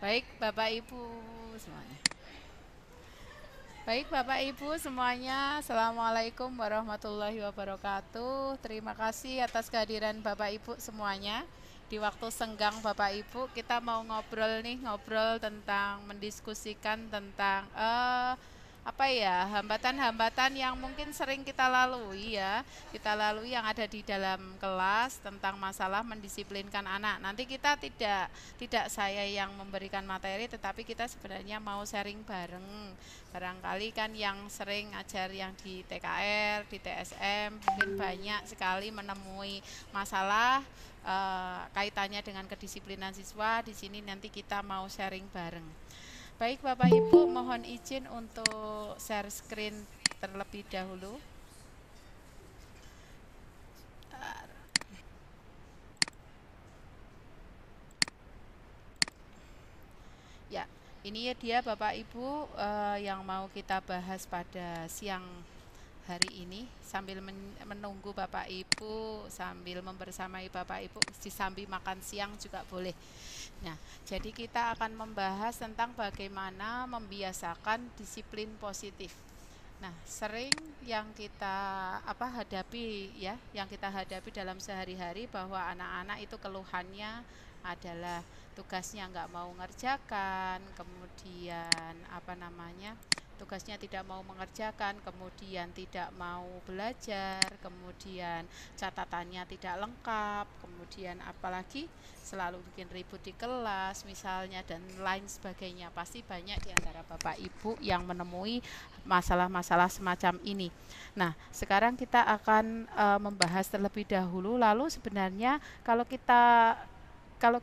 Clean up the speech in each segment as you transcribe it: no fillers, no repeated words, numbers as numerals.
Baik Bapak Ibu semuanya. Baik Bapak Ibu semuanya, Assalamualaikum warahmatullahi wabarakatuh. Terima kasih atas kehadiran Bapak Ibu semuanya. Di waktu senggang Bapak Ibu, kita mau ngobrol tentang mendiskusikan tentang apa ya, hambatan-hambatan yang mungkin sering kita lalui ya. Kita lalui yang ada di dalam kelas tentang masalah mendisiplinkan anak. Nanti kita tidak saya yang memberikan materi, tetapi kita sebenarnya mau sharing bareng. Barangkali kan yang sering ajar yang di TKR, di TSM, mungkin banyak sekali menemui masalah kaitannya dengan kedisiplinan siswa. Di sini nanti kita mau sharing bareng. Baik Bapak Ibu, mohon izin untuk share screen terlebih dahulu. Ya, ini ya dia Bapak Ibu yang mau kita bahas pada siang hari ini sambil menunggu Bapak Ibu, sambil membersamai Bapak Ibu, sambil makan siang juga boleh. Nah, jadi kita akan membahas tentang bagaimana membiasakan disiplin positif. Nah, sering yang kita hadapi ya, yang kita hadapi dalam sehari-hari bahwa anak-anak itu keluhannya adalah tugasnya nggak mau ngerjakan, kemudian tugasnya tidak mau mengerjakan, kemudian tidak mau belajar, kemudian catatannya tidak lengkap, kemudian apalagi selalu bikin ribut di kelas misalnya dan lain sebagainya. Pasti banyak di antara Bapak Ibu yang menemui masalah-masalah semacam ini. Nah, sekarang kita akan membahas terlebih dahulu. Lalu sebenarnya kalau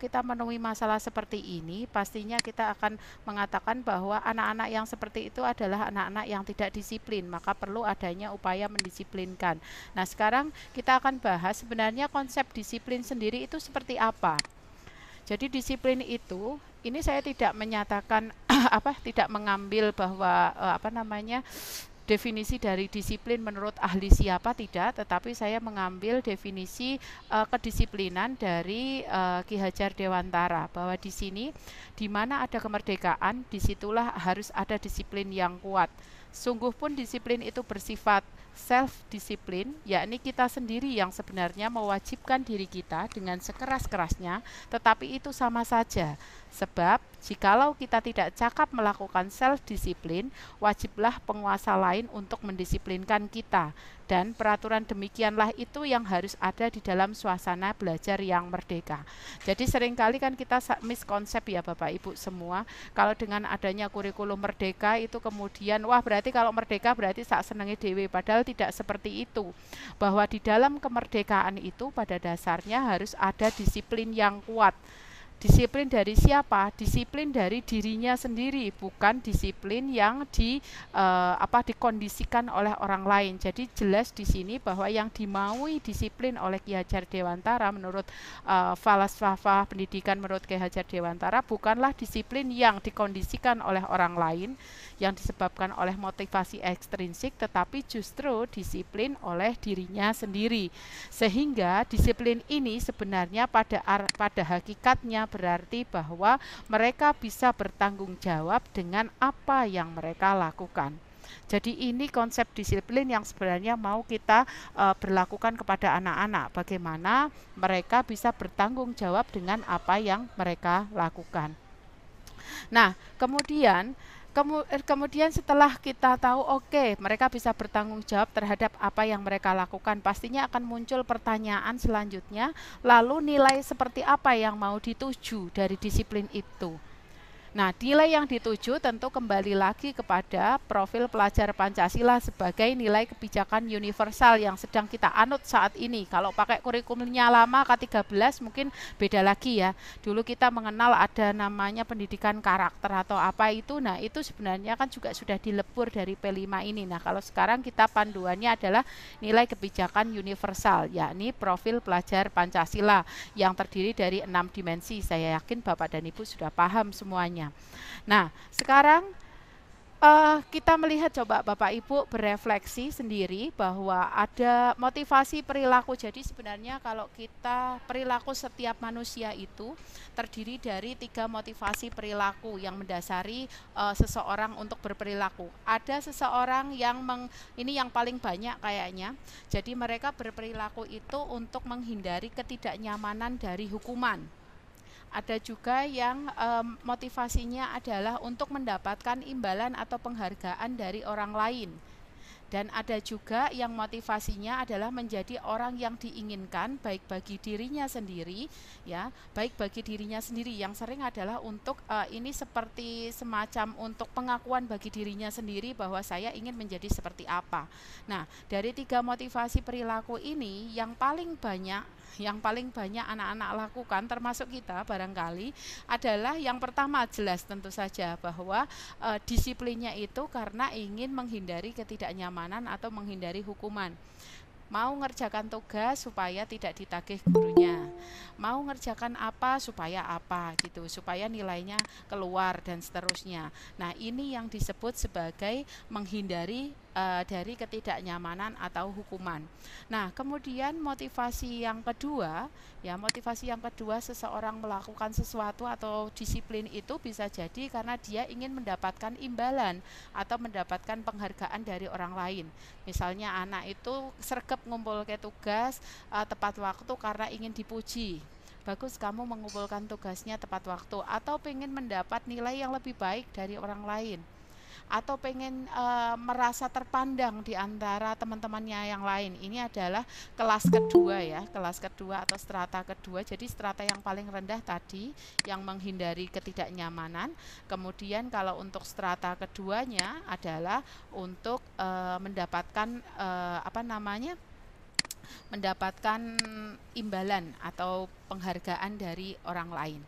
kita menemui masalah seperti ini, pastinya kita akan mengatakan bahwa anak-anak yang seperti itu adalah anak-anak yang tidak disiplin, maka perlu adanya upaya mendisiplinkan. Nah, sekarang kita akan bahas sebenarnya konsep disiplin sendiri itu seperti apa. Jadi disiplin itu, ini saya tidak menyatakan tidak mengambil bahwa definisi dari disiplin menurut ahli siapa, tidak, tetapi saya mengambil definisi kedisiplinan dari Ki Hajar Dewantara, bahwa di sini di mana ada kemerdekaan, disitulah harus ada disiplin yang kuat. Sungguh pun disiplin itu bersifat self-disiplin, yakni kita sendiri yang sebenarnya mewajibkan diri kita dengan sekeras-kerasnya, tetapi itu sama saja. Sebab, jikalau kita tidak cakap melakukan self-disiplin, wajiblah penguasa lain untuk mendisiplinkan kita. Dan peraturan demikianlah itu yang harus ada di dalam suasana belajar yang merdeka. Jadi seringkali kan kita miskonsep ya Bapak Ibu semua, kalau dengan adanya kurikulum merdeka itu kemudian, wah berarti kalau merdeka berarti sak senengi dewe, padahal tidak seperti itu. Bahwa di dalam kemerdekaan itu pada dasarnya harus ada disiplin yang kuat. Disiplin dari siapa? Disiplin dari dirinya sendiri, bukan disiplin yang dikondisikan oleh orang lain. Jadi jelas di sini bahwa yang dimaui disiplin oleh Ki Hajar Dewantara menurut falsafah pendidikan menurut Ki Hajar Dewantara bukanlah disiplin yang dikondisikan oleh orang lain, yang disebabkan oleh motivasi ekstrinsik, tetapi justru disiplin oleh dirinya sendiri. Sehingga disiplin ini sebenarnya pada hakikatnya berarti bahwa mereka bisa bertanggung jawab dengan apa yang mereka lakukan. Jadi ini konsep disiplin yang sebenarnya mau kita berlakukan kepada anak-anak. Bagaimana mereka bisa bertanggung jawab dengan apa yang mereka lakukan. Nah, kemudian setelah kita tahu mereka bisa bertanggung jawab terhadap apa yang mereka lakukan, pastinya akan muncul pertanyaan selanjutnya, lalu nilai seperti apa yang mau dituju dari disiplin itu. Nah, nilai yang dituju tentu kembali lagi kepada profil pelajar Pancasila sebagai nilai kebijakan universal yang sedang kita anut saat ini. Kalau pakai kurikulumnya lama K13 mungkin beda lagi ya. Dulu kita mengenal ada namanya pendidikan karakter atau apa itu. Nah, itu sebenarnya kan juga sudah dilebur dari P5 ini. Nah, kalau sekarang kita panduannya adalah nilai kebijakan universal, yakni profil pelajar Pancasila yang terdiri dari 6 dimensi. Saya yakin Bapak dan Ibu sudah paham semuanya. Nah, sekarang Kita melihat coba Bapak Ibu berefleksi sendiri bahwa ada motivasi perilaku. Jadi sebenarnya kalau kita perilaku setiap manusia itu terdiri dari 3 motivasi perilaku yang mendasari seseorang untuk berperilaku. Ada seseorang yang ini yang paling banyak kayaknya. Jadi mereka berperilaku itu untuk menghindari ketidaknyamanan dari hukuman. Ada juga yang motivasinya adalah untuk mendapatkan imbalan atau penghargaan dari orang lain. Dan ada juga yang motivasinya adalah menjadi orang yang diinginkan baik bagi dirinya sendiri, ya, baik bagi dirinya sendiri yang sering adalah untuk ini seperti semacam untuk pengakuan bagi dirinya sendiri bahwa saya ingin menjadi seperti apa. Nah, dari 3 motivasi perilaku ini yang paling banyak anak-anak lakukan termasuk kita barangkali adalah yang pertama, jelas tentu saja bahwa disiplinnya itu karena ingin menghindari ketidaknyamanan atau menghindari hukuman. Mau ngerjakan tugas supaya tidak ditagih gurunya, mau ngerjakan apa gitu, supaya nilainya keluar dan seterusnya. Nah, ini yang disebut sebagai menghindari dari ketidaknyamanan atau hukuman. Nah, kemudian motivasi yang kedua, seseorang melakukan sesuatu atau disiplin itu bisa jadi karena dia ingin mendapatkan imbalan atau mendapatkan penghargaan dari orang lain. Misalnya anak itu sregep ngumpul ke tugas tepat waktu karena ingin dipuji. Bagus kamu mengumpulkan tugasnya tepat waktu, atau pengen mendapat nilai yang lebih baik dari orang lain, atau pengen merasa terpandang di antara teman-temannya yang lain. Ini adalah kelas kedua ya, kelas kedua atau strata kedua. Jadi strata yang paling rendah tadi yang menghindari ketidaknyamanan. Kemudian kalau untuk strata keduanya adalah untuk mendapatkan mendapatkan imbalan atau penghargaan dari orang lain.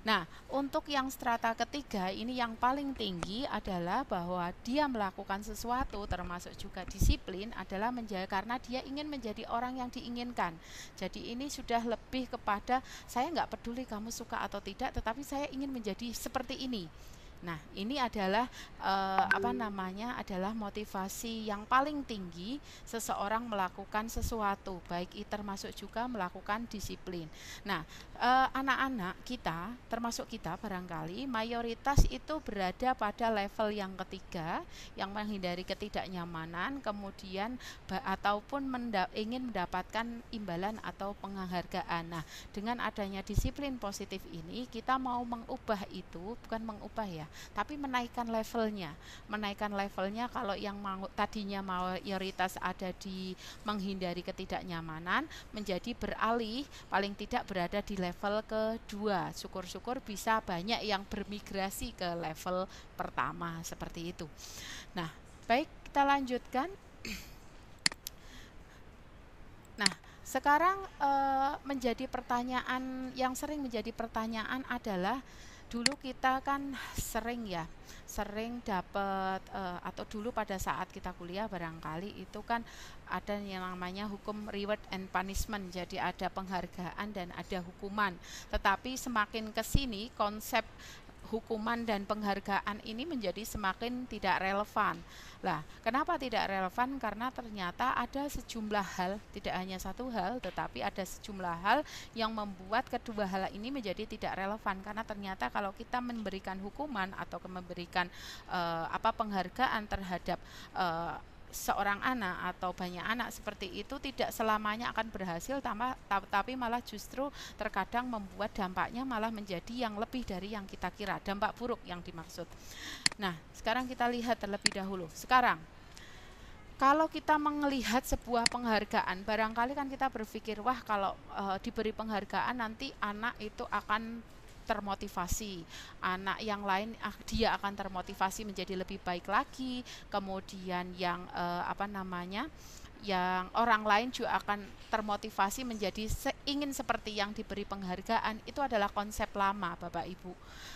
Nah, untuk yang strata ketiga ini yang paling tinggi adalah bahwa dia melakukan sesuatu termasuk juga disiplin adalah karena dia ingin menjadi orang yang diinginkan. Jadi ini sudah lebih kepada saya nggak peduli kamu suka atau tidak, tetapi saya ingin menjadi seperti ini. Nah, ini adalah adalah motivasi yang paling tinggi seseorang melakukan sesuatu, baik itu termasuk juga melakukan disiplin. Nah, anak-anak kita, termasuk kita barangkali mayoritas itu berada pada level yang ketiga, yang menghindari ketidaknyamanan, kemudian ataupun ingin mendapatkan imbalan atau penghargaan. Nah, dengan adanya disiplin positif ini, kita mau mengubah itu, bukan mengubah ya, tapi menaikkan levelnya. Menaikkan levelnya kalau yang tadinya mayoritas ada di menghindari ketidaknyamanan menjadi beralih paling tidak berada di level kedua. Syukur-syukur bisa banyak yang bermigrasi ke level pertama seperti itu. Nah, baik, kita lanjutkan. Nah, sekarang menjadi pertanyaan yang sering menjadi pertanyaan adalah dulu kita kan sering dapat atau dulu pada saat kita kuliah barangkali itu kan ada yang namanya hukum reward and punishment. Jadi ada penghargaan dan ada hukuman. Tetapi semakin kesini konsep hukuman dan penghargaan ini menjadi semakin tidak relevan. Lah, kenapa tidak relevan? Karena ternyata ada sejumlah hal, tidak hanya satu hal, tetapi ada sejumlah hal yang membuat kedua hal ini menjadi tidak relevan. Karena ternyata kalau kita memberikan hukuman atau memberikan penghargaan terhadap seorang anak atau banyak anak seperti itu tidak selamanya akan berhasil, tapi malah justru terkadang membuat dampaknya malah menjadi yang lebih dari yang kita kira, dampak buruk yang dimaksud. Nah, sekarang kita lihat terlebih dahulu. Sekarang, kalau kita melihat sebuah penghargaan, barangkali kan kita berpikir, wah kalau diberi penghargaan nanti anak itu akan termotivasi, anak yang lain dia akan termotivasi menjadi lebih baik lagi, kemudian yang yang orang lain juga akan termotivasi menjadi ingin seperti yang diberi penghargaan. Itu adalah konsep lama Bapak Ibu.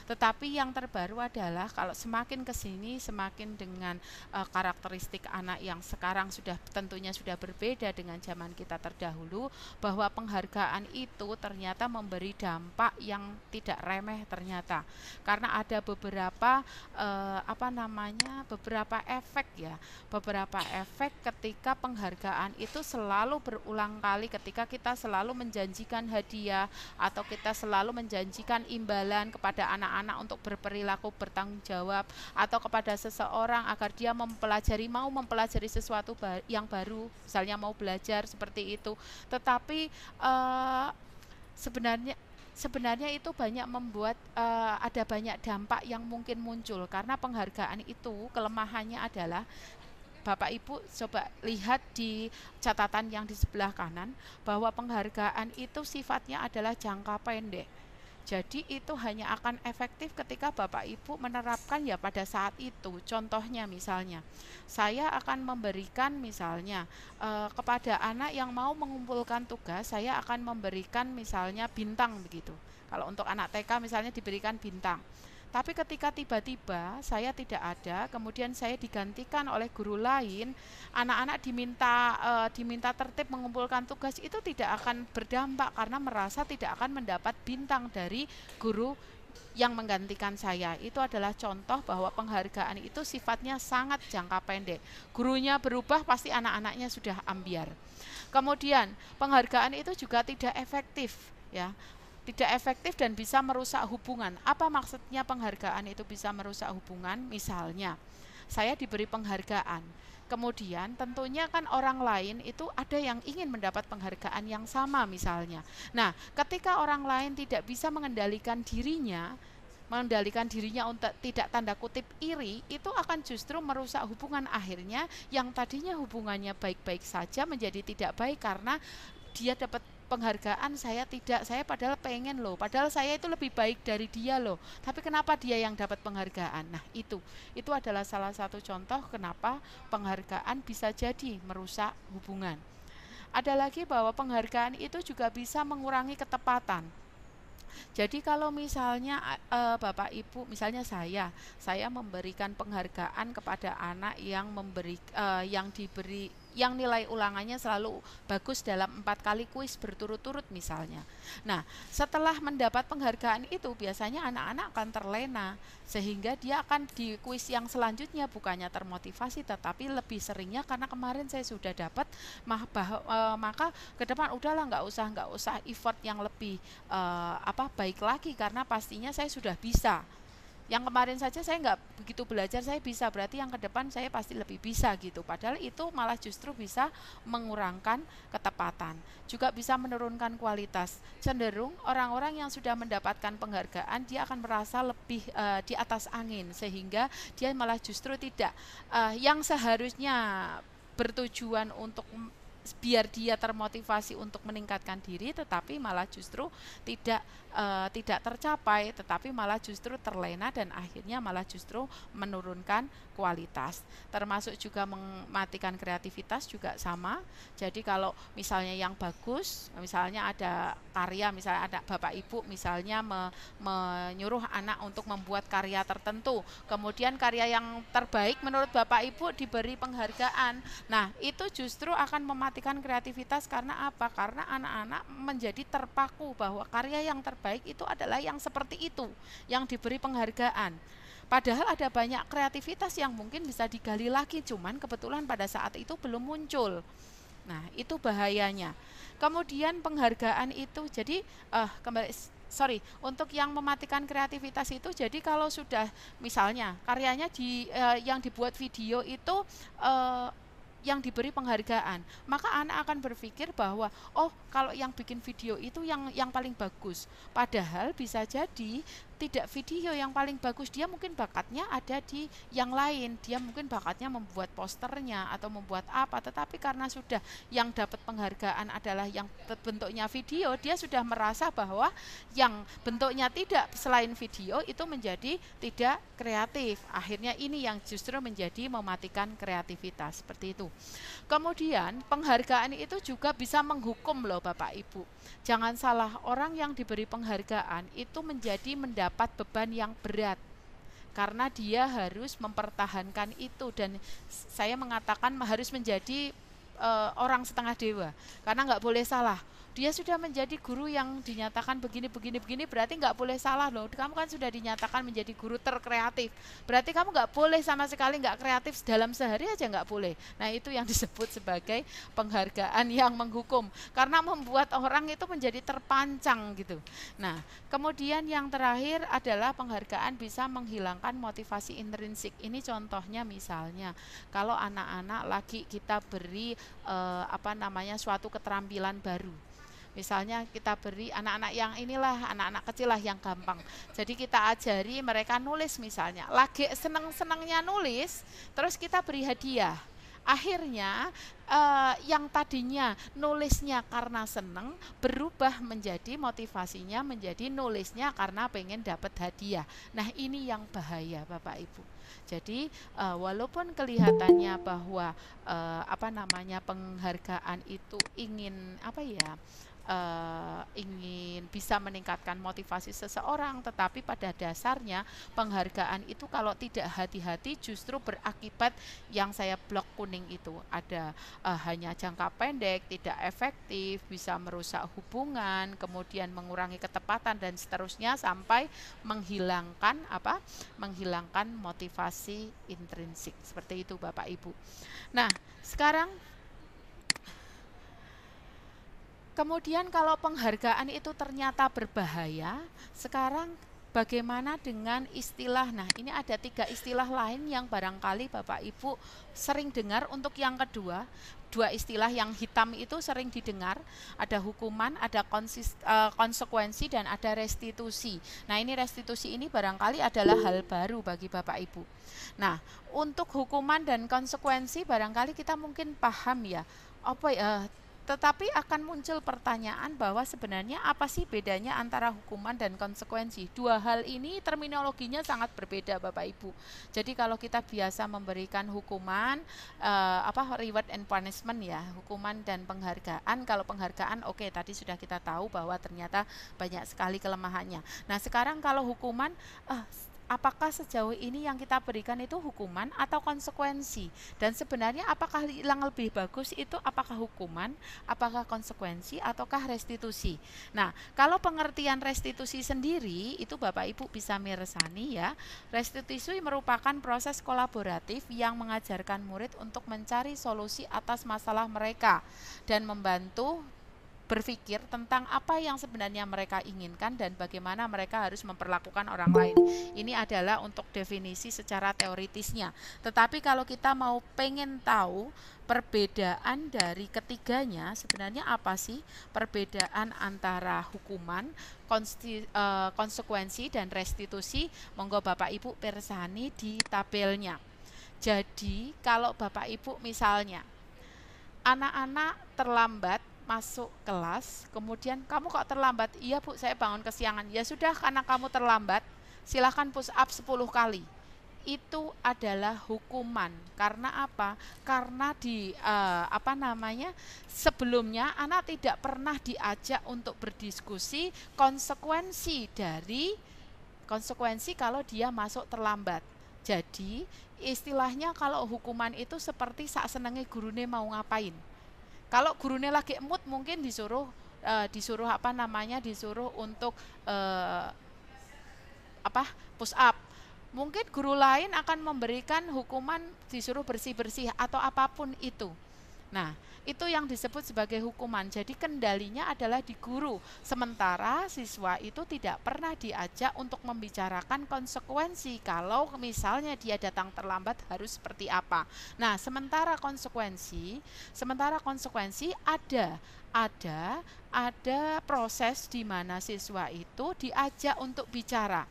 Tetapi yang terbaru adalah kalau semakin ke sini semakin dengan karakteristik anak yang sekarang sudah tentunya sudah berbeda dengan zaman kita terdahulu, bahwa penghargaan itu ternyata memberi dampak yang tidak remeh ternyata. Karena ada beberapa beberapa efek ya. Beberapa efek ketika penghargaan itu selalu berulang kali, ketika kita selalu menjanjikan hadiah atau kita selalu menjanjikan imbalan kepada anak-anak untuk berperilaku bertanggung jawab, atau kepada seseorang agar dia mau mempelajari sesuatu yang baru, misalnya mau belajar seperti itu. Tetapi sebenarnya itu banyak membuat ada banyak dampak yang mungkin muncul, karena penghargaan itu kelemahannya adalah, Bapak Ibu coba lihat di catatan yang di sebelah kanan, bahwa penghargaan itu sifatnya adalah jangka pendek. Jadi itu hanya akan efektif ketika Bapak Ibu menerapkan ya pada saat itu. Contohnya misalnya, saya akan memberikan misalnya kepada anak yang mau mengumpulkan tugas, saya akan memberikan misalnya bintang begitu. Kalau untuk anak TK misalnya diberikan bintang. Tapi ketika tiba-tiba saya tidak ada, kemudian saya digantikan oleh guru lain, anak-anak diminta tertib mengumpulkan tugas, itu tidak akan berdampak karena merasa tidak akan mendapat bintang dari guru yang menggantikan saya. Itu adalah contoh bahwa penghargaan itu sifatnya sangat jangka pendek. Gurunya berubah, pasti anak-anaknya sudah ambiar. Kemudian penghargaan itu juga tidak efektif ya. Tidak efektif dan bisa merusak hubungan. Apa maksudnya penghargaan itu bisa merusak hubungan? Misalnya, saya diberi penghargaan, kemudian tentunya kan orang lain itu ada yang ingin mendapat penghargaan yang sama misalnya. Nah, ketika orang lain tidak bisa mengendalikan dirinya untuk tidak tanda kutip iri, itu akan justru merusak hubungan. Akhirnya yang tadinya hubungannya baik-baik saja menjadi tidak baik karena dia dapat penghargaan, saya tidak. Saya padahal pengen loh, padahal saya itu lebih baik dari dia loh, tapi kenapa dia yang dapat penghargaan? Nah, itu adalah salah satu contoh kenapa penghargaan bisa jadi merusak hubungan. Ada lagi bahwa penghargaan itu juga bisa mengurangi ketepatan. Jadi kalau misalnya Bapak Ibu, misalnya saya memberikan penghargaan kepada anak yang nilai ulangannya selalu bagus dalam 4 kali kuis berturut-turut misalnya. Nah, setelah mendapat penghargaan itu biasanya anak-anak akan terlena, sehingga dia akan di kuis yang selanjutnya bukannya termotivasi, tetapi lebih seringnya karena kemarin saya sudah dapat, maka ke depan udahlah nggak usah effort yang lebih baik lagi, karena pastinya saya sudah bisa. Yang kemarin saja saya nggak begitu belajar, saya bisa, berarti yang ke depan saya pasti lebih bisa gitu. Padahal itu malah justru bisa mengurangkan ketepatan, juga bisa menurunkan kualitas. Cenderung orang-orang yang sudah mendapatkan penghargaan, dia akan merasa lebih di atas angin, sehingga dia malah justru tidak yang seharusnya bertujuan untuk biar dia termotivasi untuk meningkatkan diri, tetapi malah justru tidak tercapai, tetapi malah justru terlena dan akhirnya malah justru menurunkan kualitas. Termasuk juga mematikan kreativitas juga sama. Jadi kalau misalnya yang bagus, misalnya ada karya, misalnya ada Bapak Ibu misalnya menyuruh anak untuk membuat karya tertentu, kemudian karya yang terbaik menurut Bapak Ibu diberi penghargaan. Nah, itu justru akan mematikan kreativitas. Karena apa? Karena anak-anak menjadi terpaku bahwa karya yang terbaik itu adalah yang seperti itu, yang diberi penghargaan. Padahal ada banyak kreativitas yang mungkin bisa digali lagi, cuman kebetulan pada saat itu belum muncul. Nah, itu bahayanya. Kemudian penghargaan itu jadi untuk yang mematikan kreativitas itu, jadi kalau sudah misalnya karyanya yang dibuat video itu yang diberi penghargaan, maka anak akan berpikir bahwa kalau yang bikin video itu yang paling bagus. Padahal bisa jadi tidak video yang paling bagus, dia mungkin bakatnya ada di yang lain, dia mungkin bakatnya membuat posternya atau membuat apa, tetapi karena sudah yang dapat penghargaan adalah yang bentuknya video, dia sudah merasa bahwa yang bentuknya tidak selain video itu menjadi tidak kreatif. Akhirnya ini yang justru menjadi mematikan kreativitas, seperti itu. Kemudian penghargaan itu juga bisa menghukum loh Bapak Ibu. Jangan salah, orang yang diberi penghargaan itu mendapat beban yang berat karena dia harus mempertahankan itu, dan saya mengatakan harus menjadi orang setengah dewa karena nggak boleh salah. Dia sudah menjadi guru yang dinyatakan begini, berarti nggak boleh salah loh. Kamu kan sudah dinyatakan menjadi guru terkreatif, berarti kamu nggak boleh sama sekali nggak kreatif dalam sehari aja, nggak boleh. Nah itu yang disebut sebagai penghargaan yang menghukum, karena membuat orang itu menjadi terpancang gitu. Nah kemudian yang terakhir adalah penghargaan bisa menghilangkan motivasi intrinsik. Ini contohnya misalnya kalau anak-anak lagi kita beri suatu keterampilan baru. Misalnya kita beri anak-anak yang inilah, anak-anak kecil lah yang gampang. Jadi kita ajari mereka nulis misalnya. Lagi senang-senangnya nulis, terus kita beri hadiah. Akhirnya yang tadinya nulisnya karena senang berubah menjadi motivasinya menjadi nulisnya karena pengen dapat hadiah. Nah ini yang bahaya Bapak Ibu. Jadi walaupun kelihatannya bahwa penghargaan itu ingin ingin bisa meningkatkan motivasi seseorang, tetapi pada dasarnya penghargaan itu kalau tidak hati-hati justru berakibat yang saya blok kuning itu, ada hanya jangka pendek, tidak efektif, bisa merusak hubungan, kemudian mengurangi ketepatan dan seterusnya sampai menghilangkan motivasi intrinsik. Seperti itu Bapak Ibu. Nah, sekarang kemudian kalau penghargaan itu ternyata berbahaya, sekarang bagaimana dengan istilah? Nah ini ada 3 istilah lain yang barangkali Bapak Ibu sering dengar untuk yang kedua. 2 istilah yang hitam itu sering didengar, ada hukuman, ada konsekuensi, dan ada restitusi. Nah ini restitusi ini barangkali adalah hal baru bagi Bapak Ibu. Nah untuk hukuman dan konsekuensi barangkali kita mungkin paham ya, tetapi akan muncul pertanyaan bahwa sebenarnya apa sih bedanya antara hukuman dan konsekuensi? 2 hal ini terminologinya sangat berbeda Bapak Ibu. Jadi kalau kita biasa memberikan hukuman, reward and punishment ya, hukuman dan penghargaan. Kalau penghargaan oke, tadi sudah kita tahu bahwa ternyata banyak sekali kelemahannya. Nah sekarang kalau hukuman, apakah sejauh ini yang kita berikan itu hukuman atau konsekuensi? Dan sebenarnya apakah yang lebih bagus itu apakah hukuman, apakah konsekuensi, ataukah restitusi? Nah, kalau pengertian restitusi sendiri itu Bapak Ibu bisa mirsani ya. Restitusi merupakan proses kolaboratif yang mengajarkan murid untuk mencari solusi atas masalah mereka dan membantu berpikir tentang apa yang sebenarnya mereka inginkan dan bagaimana mereka harus memperlakukan orang lain. Ini adalah untuk definisi secara teoritisnya. Tetapi kalau kita mau pengen tahu perbedaan dari ketiganya, sebenarnya apa sih perbedaan antara hukuman, konsekuensi, dan restitusi? Monggo Bapak Ibu persani di tabelnya. Jadi kalau Bapak Ibu misalnya anak-anak terlambat masuk kelas, kemudian kamu kok terlambat? Iya Bu, saya bangun kesiangan. Ya sudah, karena kamu terlambat, silahkan push up 10 kali. Itu adalah hukuman. Karena apa? Karena sebelumnya anak tidak pernah diajak untuk berdiskusi konsekuensi kalau dia masuk terlambat. Jadi istilahnya kalau hukuman itu seperti sak senenge gurune mau ngapain. Kalau gurunya lagi mood mungkin disuruh untuk push up. Mungkin guru lain akan memberikan hukuman disuruh bersih-bersih atau apapun itu. Nah, itu yang disebut sebagai hukuman. Jadi kendalinya adalah di guru. Sementara siswa itu tidak pernah diajak untuk membicarakan konsekuensi kalau misalnya dia datang terlambat harus seperti apa. Nah, sementara konsekuensi ada proses di mana siswa itu diajak untuk bicara.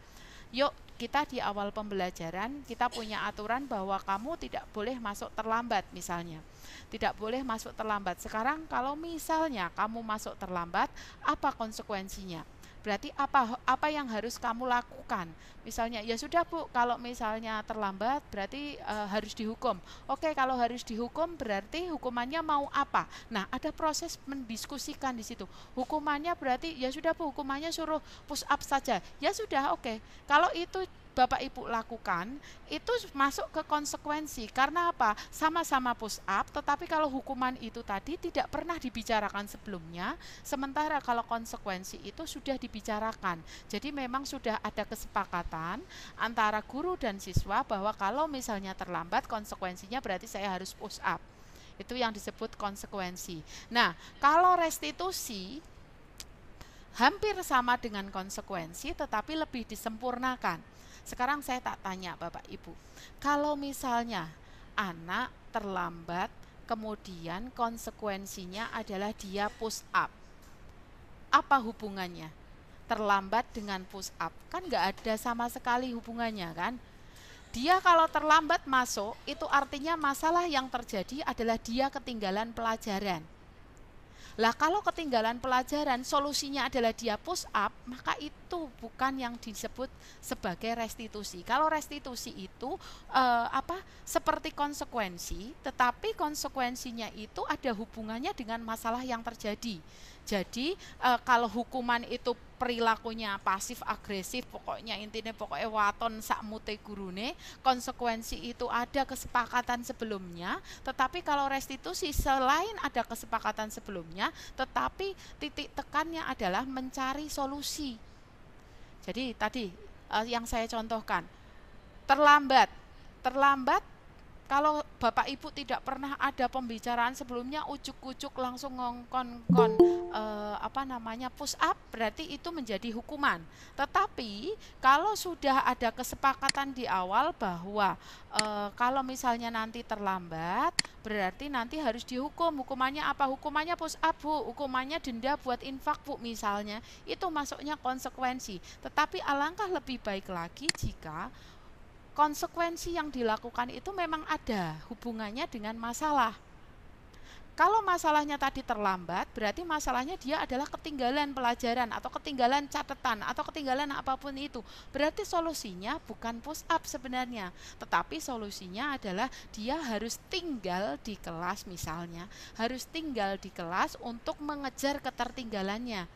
yuk kita di awal pembelajaran kita punya aturan bahwa kamu tidak boleh masuk terlambat misalnya. Tidak boleh masuk terlambat. Sekarang kalau misalnya kamu masuk terlambat, apa konsekuensinya? Berarti apa yang harus kamu lakukan? Misalnya, ya sudah Bu, kalau misalnya terlambat berarti harus dihukum. Oke, kalau harus dihukum berarti hukumannya mau apa? Nah, ada proses mendiskusikan di situ. Hukumannya berarti ya sudah Bu, hukumannya suruh push up saja. Ya sudah, oke. Kalau itu Bapak Ibu lakukan, itu masuk ke konsekuensi. Karena apa? Sama-sama push up, tetapi kalau hukuman itu tadi tidak pernah dibicarakan sebelumnya, sementara kalau konsekuensi itu sudah dibicarakan. Jadi memang sudah ada kesepakatan antara guru dan siswa bahwa kalau misalnya terlambat, konsekuensinya berarti saya harus push up. Itu yang disebut konsekuensi. Nah, kalau restitusi hampir sama dengan konsekuensi, tetapi lebih disempurnakan. Sekarang saya tak tanya Bapak Ibu, kalau misalnya anak terlambat, kemudian konsekuensinya adalah dia push up, apa hubungannya? Terlambat dengan push up, kan nggak ada sama sekali hubungannya kan? Dia kalau terlambat masuk, itu artinya masalah yang terjadi adalah dia ketinggalan pelajaran. Lah kalau ketinggalan pelajaran solusinya adalah dia push up, maka itu bukan yang disebut sebagai restitusi. Kalau restitusi itu seperti konsekuensi, tetapi konsekuensinya itu ada hubungannya dengan masalah yang terjadi. Jadi kalau hukuman itu perilakunya pasif agresif, pokoknya intinya pokoknya waton sakmute gurune, konsekuensi itu ada kesepakatan sebelumnya. Tetapi kalau restitusi selain ada kesepakatan sebelumnya, tetapi titik tekannya adalah mencari solusi. Jadi tadi yang saya contohkan, terlambat kalau Bapak Ibu tidak pernah ada pembicaraan sebelumnya, ujuk-ujuk langsung ngongkon push up, berarti itu menjadi hukuman. Tetapi kalau sudah ada kesepakatan di awal bahwa kalau misalnya nanti terlambat, berarti nanti harus dihukum. Hukumannya apa? Hukumannya push up Bu, hukumannya denda buat infak Bu misalnya. Itu masuknya konsekuensi. Tetapi alangkah lebih baik lagi jika konsekuensi yang dilakukan itu memang ada hubungannya dengan masalah. Kalau masalahnya tadi terlambat, berarti masalahnya dia adalah ketinggalan pelajaran atau ketinggalan catatan atau ketinggalan apapun itu. Berarti solusinya bukan push up sebenarnya, tetapi solusinya adalah dia harus tinggal di kelas misalnya, harus tinggal di kelas untuk mengejar ketertinggalannya.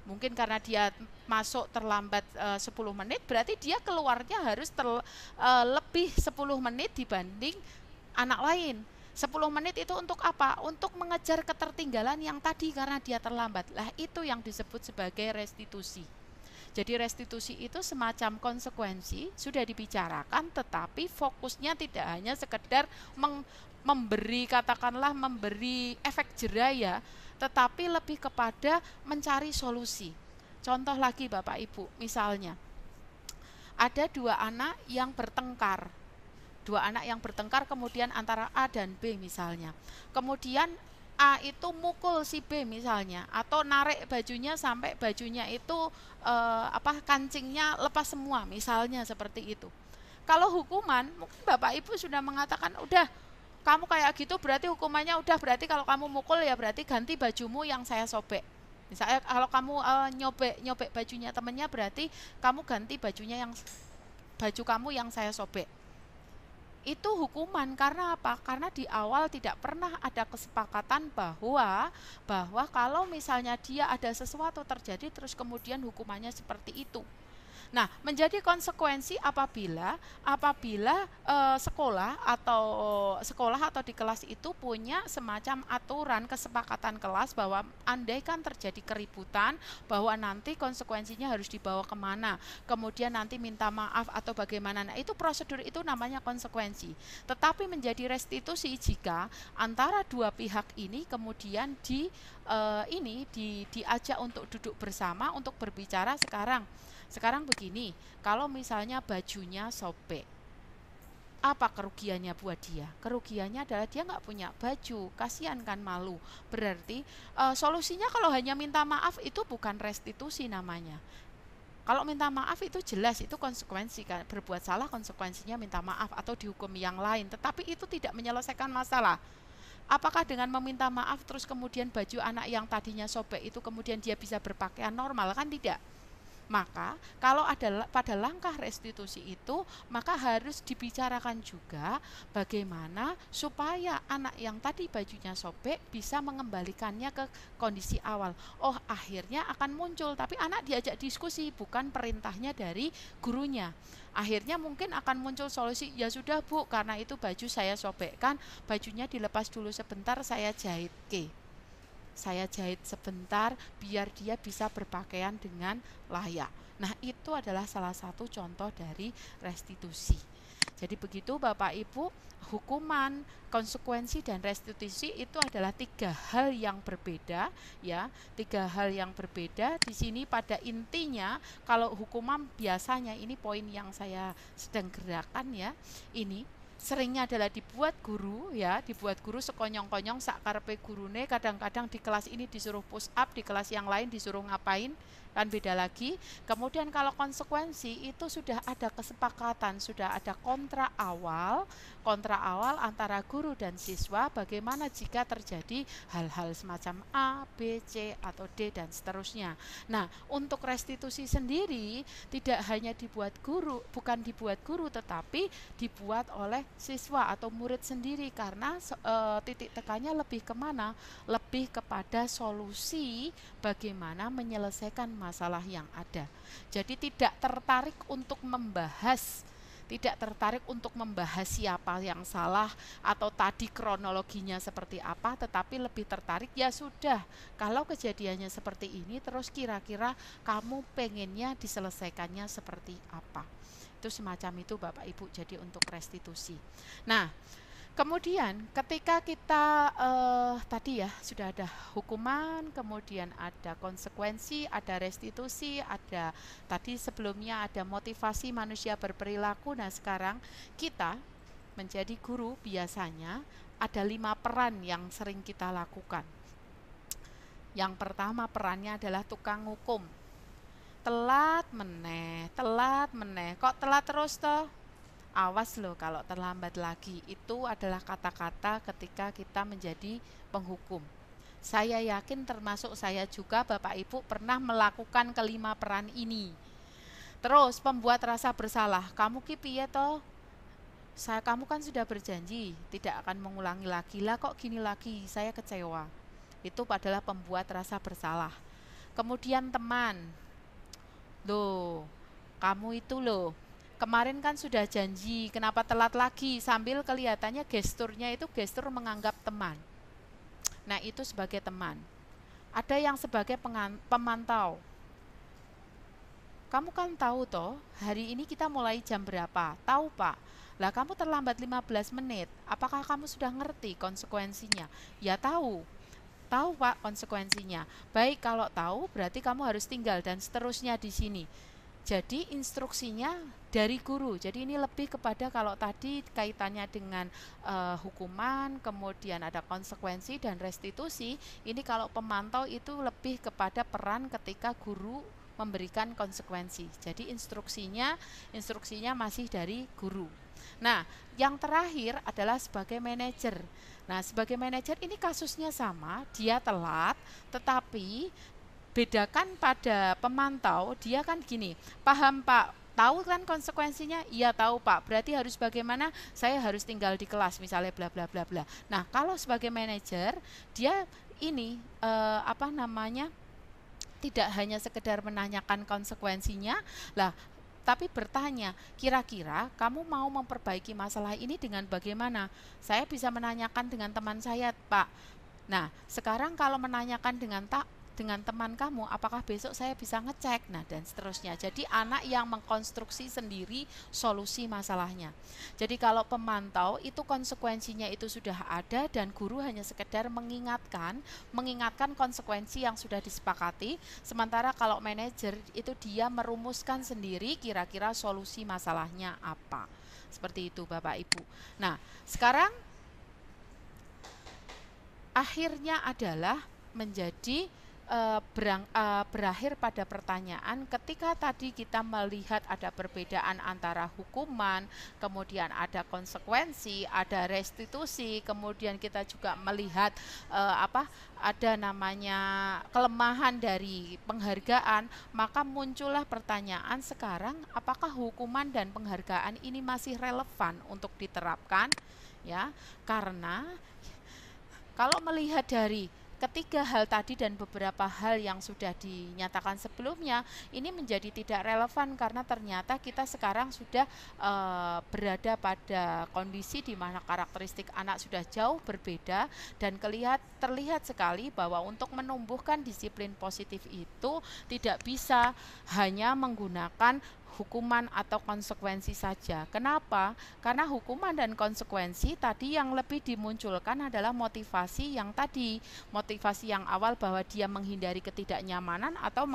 Mungkin karena dia masuk terlambat 10 menit, berarti dia keluarnya harus lebih 10 menit dibanding anak lain. 10 menit itu untuk apa? Untuk mengejar ketertinggalan yang tadi karena dia terlambat. Lah itu yang disebut sebagai restitusi. Jadi restitusi itu semacam konsekuensi, sudah dibicarakan, tetapi fokusnya tidak hanya sekedar memberi efek jera ya, tetapi lebih kepada mencari solusi. Contoh lagi Bapak Ibu, misalnya ada dua anak yang bertengkar kemudian antara A dan B misalnya. Kemudian A itu mukul si B misalnya, atau narik bajunya sampai bajunya itu kancingnya lepas semua misalnya seperti itu. Kalau hukuman, mungkin Bapak Ibu sudah mengatakan udah kamu kayak gitu berarti hukumannya udah, berarti kalau kamu mukul ya berarti ganti bajumu yang saya sobek. Misalnya kalau kamu nyobek bajunya temennya, berarti kamu ganti baju kamu yang saya sobek. Itu hukuman karena apa? Karena di awal tidak pernah ada kesepakatan bahwa kalau misalnya dia ada sesuatu terjadi terus kemudian hukumannya seperti itu. Nah, menjadi konsekuensi apabila sekolah atau di kelas itu punya semacam aturan kesepakatan kelas bahwa andaikan terjadi keributan, bahwa nanti konsekuensinya harus dibawa kemana, kemudian nanti minta maaf atau bagaimana. Nah, itu prosedur itu namanya konsekuensi. Tetapi menjadi restitusi jika antara dua pihak ini kemudian diajak untuk duduk bersama untuk berbicara sekarang begini, kalau misalnya bajunya sobek, apa kerugiannya buat dia? Kerugiannya adalah dia nggak punya baju, kasihan kan, malu. Berarti solusinya kalau hanya minta maaf itu bukan restitusi namanya. Kalau minta maaf itu jelas, itu konsekuensi kan, berbuat salah konsekuensinya minta maaf atau dihukum yang lain, tetapi itu tidak menyelesaikan masalah. Apakah dengan meminta maaf terus kemudian baju anak yang tadinya sobek itu kemudian dia bisa berpakaian normal? Kan tidak. Maka kalau ada pada langkah restitusi itu, maka harus dibicarakan juga bagaimana supaya anak yang tadi bajunya sobek bisa mengembalikannya ke kondisi awal. Oh, akhirnya akan muncul, tapi anak diajak diskusi, bukan perintahnya dari gurunya. Akhirnya mungkin akan muncul solusi, ya sudah Bu, karena itu baju saya sobekkan, bajunya dilepas dulu sebentar, saya jahit sebentar biar dia bisa berpakaian dengan layak. Nah, itu adalah salah satu contoh dari restitusi. Jadi begitu Bapak Ibu, hukuman, konsekuensi dan restitusi itu adalah 3 hal yang berbeda ya. 3 hal yang berbeda. Di sini pada intinya kalau hukuman biasanya ini poin yang saya sedang gerakan ya. Ini seringnya adalah dibuat guru ya, dibuat guru sekonyong-konyong sak karepe gurune, kadang-kadang di kelas ini disuruh push up, di kelas yang lain disuruh ngapain, kan beda lagi. Kemudian kalau konsekuensi itu sudah ada kesepakatan, sudah ada kontrak awal antara guru dan siswa bagaimana jika terjadi hal-hal semacam A, B, C atau D dan seterusnya. Nah, untuk restitusi sendiri tidak hanya dibuat guru, bukan dibuat guru tetapi dibuat oleh siswa atau murid sendiri, karena titik tekannya lebih kemana? Lebih kepada solusi bagaimana menyelesaikan masalah yang ada. Jadi tidak tertarik untuk membahas siapa yang salah atau tadi kronologinya seperti apa, tetapi lebih tertarik ya sudah, kalau kejadiannya seperti ini terus kira-kira kamu pengennya diselesaikannya seperti apa. Itu semacam itu Bapak Ibu, jadi untuk restitusi. Nah, kemudian ketika kita tadi ya sudah ada hukuman, kemudian ada konsekuensi, ada restitusi, ada tadi sebelumnya ada motivasi manusia berperilaku. Nah, sekarang kita menjadi guru biasanya ada 5 peran yang sering kita lakukan. Yang pertama perannya adalah tukang hukum. Telat meneh, kok telat terus toh? Awas loh kalau terlambat lagi. Itu adalah kata-kata ketika kita menjadi penghukum. Saya yakin termasuk saya juga Bapak Ibu pernah melakukan kelima peran ini. Terus pembuat rasa bersalah, kamu ki piye toh? Kamu kan sudah berjanji tidak akan mengulangi lagi, lah kok gini lagi, saya kecewa. Itu adalah pembuat rasa bersalah. Kemudian teman, loh kamu itu loh, kemarin kan sudah janji, kenapa telat lagi? Sambil kelihatannya gesturnya itu gestur menganggap teman. Nah, itu sebagai teman. Ada yang sebagai pemantau. Kamu kan tahu toh, hari ini kita mulai jam berapa? Tahu Pak. Lah kamu terlambat 15 menit. Apakah kamu sudah ngerti konsekuensinya? Ya tahu. Tahu Pak konsekuensinya. Baik, kalau tahu berarti kamu harus tinggal dan seterusnya di sini. Jadi instruksinya dari guru. Jadi ini lebih kepada kalau tadi kaitannya dengan hukuman, kemudian ada konsekuensi dan restitusi. Ini kalau pemantau itu lebih kepada peran ketika guru memberikan konsekuensi. Jadi instruksinya masih dari guru. Nah, yang terakhir adalah sebagai manajer. Nah, sebagai manajer ini kasusnya sama, dia telat, tetapi bedakan pada pemantau, dia kan gini, paham Pak, tahu kan konsekuensinya? Iya tahu Pak, berarti harus bagaimana? Saya harus tinggal di kelas misalnya bla bla bla bla. Nah, kalau sebagai manajer, dia ini tidak hanya sekedar menanyakan konsekuensinya, lah tapi bertanya, kira-kira kamu mau memperbaiki masalah ini dengan bagaimana? Saya bisa menanyakan dengan teman saya, Pak. Nah, sekarang kalau menanyakan dengan teman kamu, apakah besok saya bisa ngecek? Nah, dan seterusnya. Jadi anak yang mengkonstruksi sendiri solusi masalahnya. Jadi kalau pemantau itu konsekuensinya itu sudah ada dan guru hanya sekedar mengingatkan konsekuensi yang sudah disepakati. Sementara kalau manajer itu dia merumuskan sendiri kira-kira solusi masalahnya apa. Seperti itu Bapak Ibu. Nah, sekarang akhirnya adalah menjadi berakhir pada pertanyaan ketika tadi kita melihat ada perbedaan antara hukuman, kemudian ada konsekuensi, ada restitusi, kemudian kita juga melihat ada namanya kelemahan dari penghargaan, maka muncullah pertanyaan sekarang apakah hukuman dan penghargaan ini masih relevan untuk diterapkan, ya, karena kalau melihat dari ketiga hal tadi dan beberapa hal yang sudah dinyatakan sebelumnya, ini menjadi tidak relevan karena ternyata kita sekarang sudah berada pada kondisi di mana karakteristik anak sudah jauh berbeda dan terlihat sekali bahwa untuk menumbuhkan disiplin positif itu tidak bisa hanya menggunakan hukuman atau konsekuensi saja. Kenapa? Karena hukuman dan konsekuensi tadi yang lebih dimunculkan adalah motivasi yang tadi, motivasi yang awal bahwa dia menghindari ketidaknyamanan atau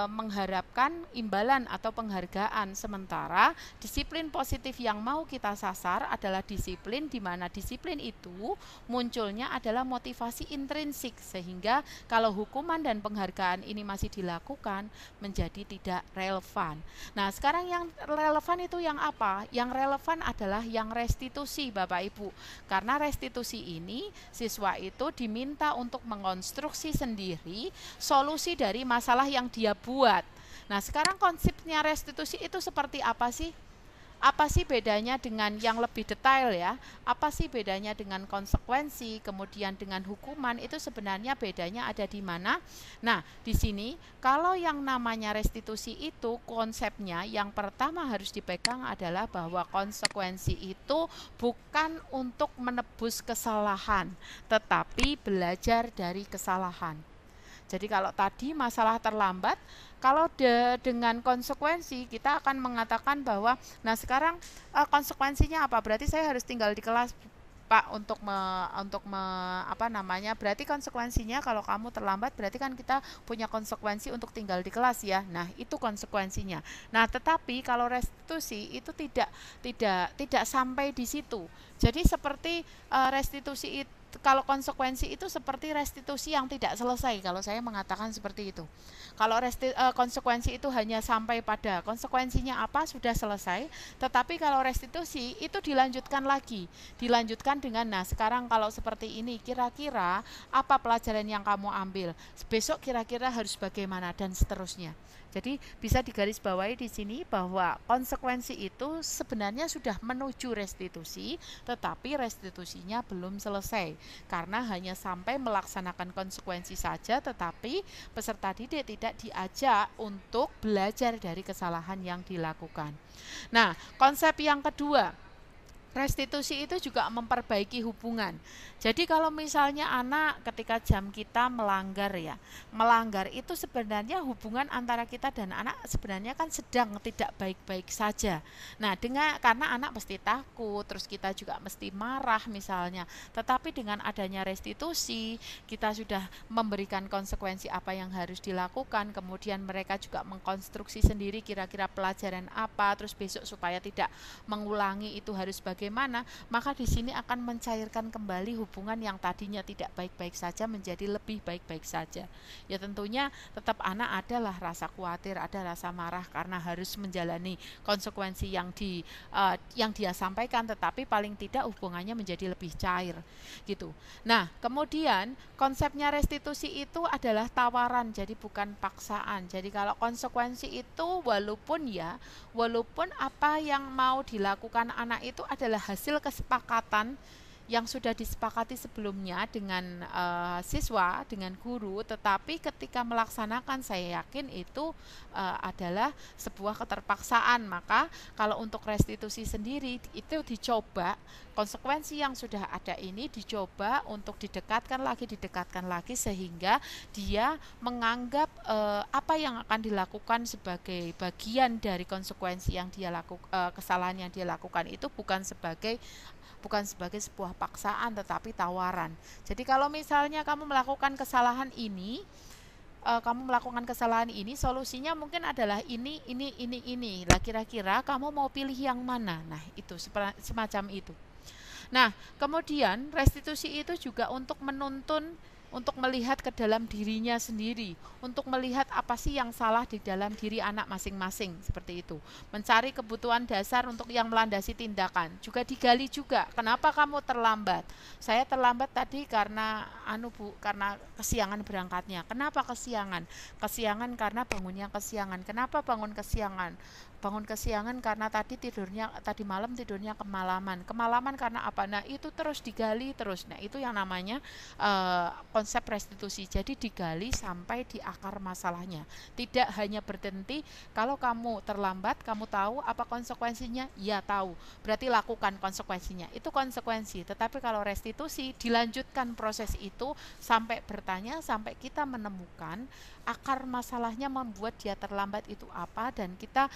mengharapkan imbalan atau penghargaan. Sementara disiplin positif yang mau kita sasar adalah disiplin di mana disiplin itu munculnya adalah motivasi intrinsik, sehingga kalau hukuman dan penghargaan ini masih dilakukan menjadi tidak relevan. Nah, sekarang yang relevan itu yang apa? Yang relevan adalah yang restitusi, Bapak Ibu. Karena restitusi ini siswa itu diminta untuk mengonstruksi sendiri solusi dari masalah yang dia buat. Nah, sekarang konsepnya restitusi itu seperti apa sih? Apa sih bedanya dengan yang lebih detail ya? Apa sih bedanya dengan konsekuensi, kemudian dengan hukuman? Itu sebenarnya bedanya ada di mana? Nah, di sini kalau yang namanya restitusi itu konsepnya yang pertama harus dipegang adalah bahwa konsekuensi itu bukan untuk menebus kesalahan, tetapi belajar dari kesalahan. Jadi kalau tadi masalah terlambat, kalau dengan konsekuensi kita akan mengatakan bahwa, nah sekarang konsekuensinya apa? Berarti saya harus tinggal di kelas, Pak, berarti konsekuensinya kalau kamu terlambat berarti kan kita punya konsekuensi untuk tinggal di kelas ya. Nah, itu konsekuensinya. Nah, tetapi kalau restitusi itu tidak sampai di situ. Jadi seperti restitusi itu, kalau konsekuensi itu seperti restitusi yang tidak selesai, kalau saya mengatakan seperti itu. Kalau konsekuensi itu hanya sampai pada konsekuensinya apa sudah selesai, tetapi kalau restitusi itu dilanjutkan lagi, dilanjutkan dengan, nah sekarang kalau seperti ini kira-kira apa pelajaran yang kamu ambil, besok kira-kira harus bagaimana, dan seterusnya. Jadi bisa digarisbawahi di sini bahwa konsekuensi itu sebenarnya sudah menuju restitusi, tetapi restitusinya belum selesai karena hanya sampai melaksanakan konsekuensi saja, tetapi peserta didik tidak diajak untuk belajar dari kesalahan yang dilakukan. Nah, konsep yang kedua, restitusi itu juga memperbaiki hubungan. Jadi kalau misalnya anak ketika jam kita melanggar itu sebenarnya hubungan antara kita dan anak sebenarnya kan sedang tidak baik-baik saja. Nah, karena anak mesti takut, terus kita juga mesti marah misalnya. Tetapi dengan adanya restitusi, kita sudah memberikan konsekuensi apa yang harus dilakukan, kemudian mereka juga mengkonstruksi sendiri kira-kira pelajaran apa, terus besok supaya tidak mengulangi itu harus bagaimana, maka di sini akan mencairkan kembali hubungan yang tadinya tidak baik-baik saja menjadi lebih baik-baik saja. Ya tentunya tetap anak adalah rasa khawatir, ada rasa marah karena harus menjalani konsekuensi yang dia sampaikan, tetapi paling tidak hubungannya menjadi lebih cair gitu. Nah, kemudian konsepnya restitusi itu adalah tawaran, jadi bukan paksaan. Jadi kalau konsekuensi itu walaupun apa yang mau dilakukan anak itu adalah hasil kesepakatan yang sudah disepakati sebelumnya dengan siswa, dengan guru, tetapi ketika melaksanakan saya yakin itu adalah sebuah keterpaksaan. Maka kalau untuk restitusi sendiri itu dicoba, konsekuensi yang sudah ada ini dicoba untuk didekatkan lagi sehingga dia menganggap apa yang akan dilakukan sebagai bagian dari konsekuensi yang dia lakukan, kesalahan yang dia lakukan itu bukan sebagai sebuah paksaan tetapi tawaran. Jadi kalau misalnya kamu melakukan kesalahan ini, solusinya mungkin adalah ini. Lah kira-kira kamu mau pilih yang mana? Nah, itu semacam itu. Nah, kemudian restitusi itu juga untuk menuntun untuk melihat ke dalam dirinya sendiri, untuk melihat apa sih yang salah di dalam diri anak masing-masing, seperti itu. Mencari kebutuhan dasar untuk yang melandasi tindakan. Juga digali juga, kenapa kamu terlambat? Saya terlambat tadi karena Bu, karena kesiangan berangkatnya. Kenapa kesiangan? Kesiangan karena bangunnya kesiangan. Kenapa bangun kesiangan? Bangun kesiangan karena tadi malam tidurnya kemalaman. Kemalaman karena apa? Nah, itu terus digali terus. Nah, itu yang namanya konsep restitusi. Jadi digali sampai di akar masalahnya. Tidak hanya berhenti kalau kamu terlambat, kamu tahu apa konsekuensinya? Ya, tahu. Berarti lakukan konsekuensinya. Itu konsekuensi. Tetapi kalau restitusi, dilanjutkan proses itu sampai bertanya, sampai kita menemukan akar masalahnya membuat dia terlambat itu apa, dan kita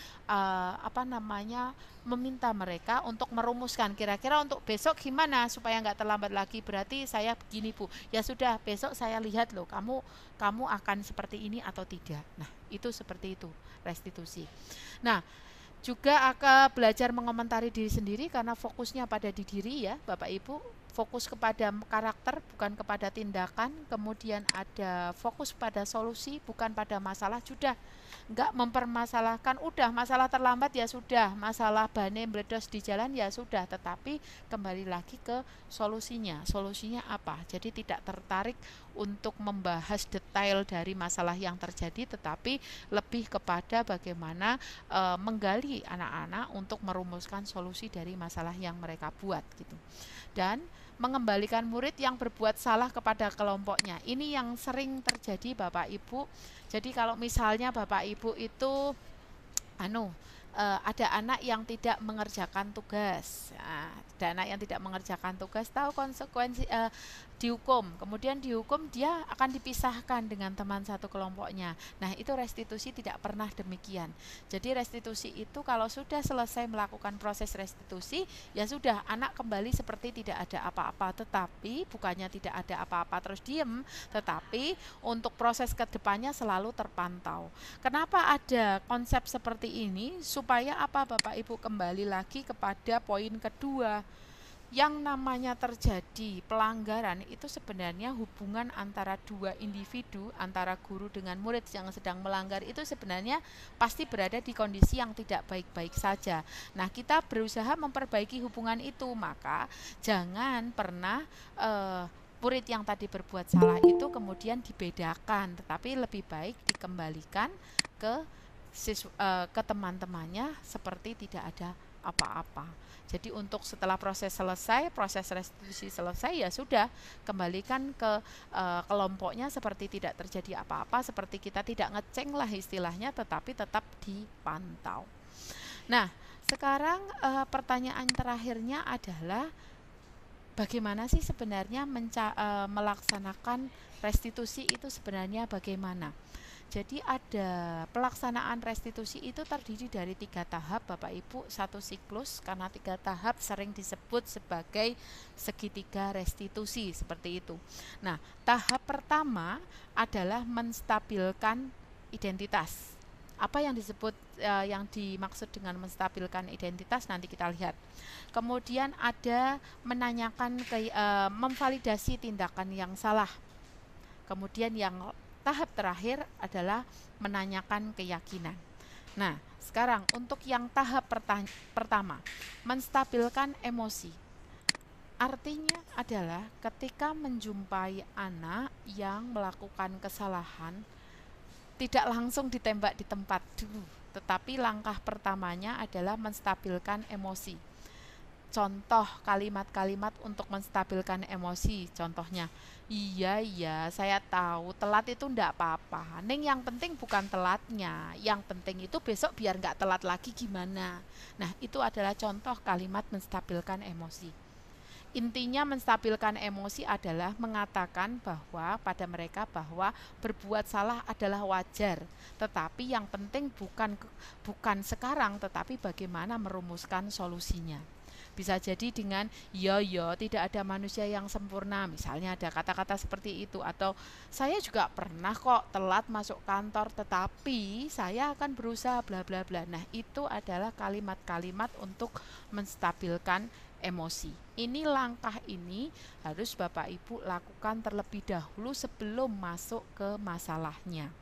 meminta mereka untuk merumuskan kira-kira untuk besok gimana supaya nggak terlambat lagi. Berarti saya begini Bu, ya sudah besok saya lihat loh, kamu akan seperti ini atau tidak. Nah, itu seperti itu restitusi. Nah, juga akan belajar mengomentari diri sendiri karena fokusnya pada di diri ya Bapak Ibu, fokus kepada karakter bukan kepada tindakan, kemudian ada fokus pada solusi bukan pada masalah. Sudah enggak mempermasalahkan, udah masalah terlambat ya sudah, masalah bane meledos di jalan ya sudah, tetapi kembali lagi ke solusinya apa. Jadi tidak tertarik untuk membahas detail dari masalah yang terjadi, tetapi lebih kepada bagaimana menggali anak-anak untuk merumuskan solusi dari masalah yang mereka buat gitu. Dan mengembalikan murid yang berbuat salah kepada kelompoknya. Ini yang sering terjadi Bapak Ibu. Jadi kalau misalnya Bapak Ibu itu ada anak yang tidak mengerjakan tugas. Nah, ada anak yang tidak mengerjakan tugas, tahu konsekuensi, dihukum. Kemudian dihukum, dia akan dipisahkan dengan teman satu kelompoknya. Nah, itu restitusi tidak pernah demikian. Jadi restitusi itu kalau sudah selesai melakukan proses restitusi, ya sudah, anak kembali seperti tidak ada apa-apa. Tetapi bukannya tidak ada apa-apa terus diem, tetapi untuk proses kedepannya selalu terpantau. Kenapa ada konsep seperti ini? Supaya apa Bapak Ibu? Kembali lagi kepada poin kedua, yang namanya terjadi pelanggaran itu sebenarnya hubungan antara dua individu, antara guru dengan murid yang sedang melanggar itu sebenarnya pasti berada di kondisi yang tidak baik-baik saja. Nah, kita berusaha memperbaiki hubungan itu, maka jangan pernah murid yang tadi berbuat salah itu kemudian dibedakan, tetapi lebih baik dikembalikan ke teman-temannya seperti tidak ada apa-apa. Jadi untuk setelah proses restitusi selesai, ya sudah, kembalikan ke kelompoknya seperti tidak terjadi apa-apa, seperti kita tidak ngeceng lah istilahnya, tetapi tetap dipantau. Nah, sekarang pertanyaan terakhirnya adalah bagaimana sih sebenarnya melaksanakan restitusi itu sebenarnya bagaimana? Jadi ada pelaksanaan restitusi itu terdiri dari 3 tahap Bapak Ibu, 1 siklus, karena 3 tahap sering disebut sebagai segitiga restitusi, seperti itu. Nah, tahap pertama adalah menstabilkan identitas. Apa yang disebut yang dimaksud dengan menstabilkan identitas nanti kita lihat. Kemudian ada menanyakan memvalidasi tindakan yang salah. Kemudian yang tahap terakhir adalah menanyakan keyakinan. Nah, sekarang untuk yang tahap pertama, menstabilkan emosi. Artinya adalah ketika menjumpai anak yang melakukan kesalahan, tidak langsung ditembak di tempat dulu, tetapi langkah pertamanya adalah menstabilkan emosi. Contoh kalimat-kalimat untuk menstabilkan emosi, contohnya, iya saya tahu telat itu ndak apa-apa, Neng yang penting bukan telatnya, yang penting itu besok biar nggak telat lagi gimana. Nah, itu adalah contoh kalimat menstabilkan emosi. Intinya menstabilkan emosi adalah mengatakan bahwa pada mereka bahwa berbuat salah adalah wajar, tetapi yang penting bukan sekarang, tetapi bagaimana merumuskan solusinya. Bisa jadi dengan ya tidak ada manusia yang sempurna, misalnya ada kata-kata seperti itu, atau saya juga pernah kok telat masuk kantor tetapi saya akan berusaha bla bla bla. Nah, itu adalah kalimat-kalimat untuk menstabilkan emosi. Ini langkah ini harus Bapak Ibu lakukan terlebih dahulu sebelum masuk ke masalahnya.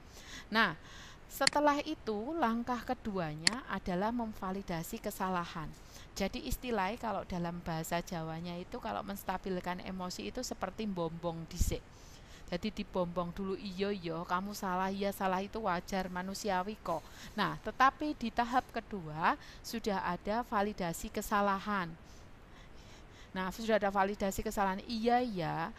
Nah, setelah itu langkah keduanya adalah memvalidasi kesalahan. Jadi istilahnya kalau dalam bahasa Jawanya itu kalau menstabilkan emosi itu seperti bombong dhisik. Jadi dibombong dulu, iya kamu salah, iya salah itu wajar, manusiawi kok. Nah, tetapi di tahap kedua sudah ada validasi kesalahan. Nah, sudah ada validasi kesalahan, iya ya,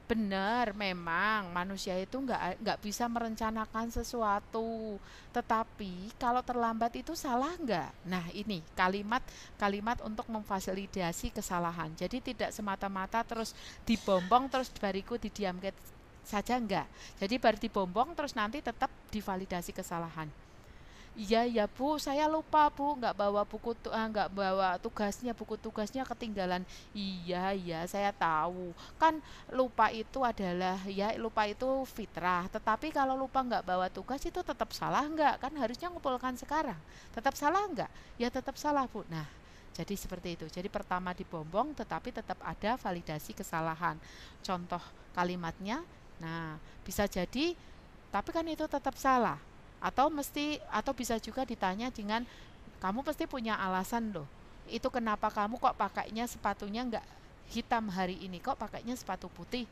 benar, memang manusia itu nggak bisa merencanakan sesuatu. Tetapi kalau terlambat itu salah nggak? Nah, ini kalimat untuk memfasilitasi kesalahan. Jadi tidak semata-mata terus dibombong terus bariku didiamkan saja enggak. Jadi baru dibombong terus nanti tetap divalidasi kesalahan. Iya ya Bu, saya lupa Bu, nggak bawa tugasnya, buku tugasnya ketinggalan. Iya ya, saya tahu. Kan lupa itu adalah ya lupa itu fitrah. Tetapi kalau lupa nggak bawa tugas itu tetap salah nggak? Kan harusnya ngumpulkan sekarang. Tetap salah nggak? Ya tetap salah Bu. Nah, jadi seperti itu. Jadi pertama dibombong, tetapi tetap ada validasi kesalahan. Contoh kalimatnya, nah bisa jadi, tapi kan itu tetap salah atau bisa juga ditanya dengan kamu pasti punya alasan loh, itu kenapa kamu kok pakainya sepatunya nggak hitam hari ini, kok pakainya sepatu putih.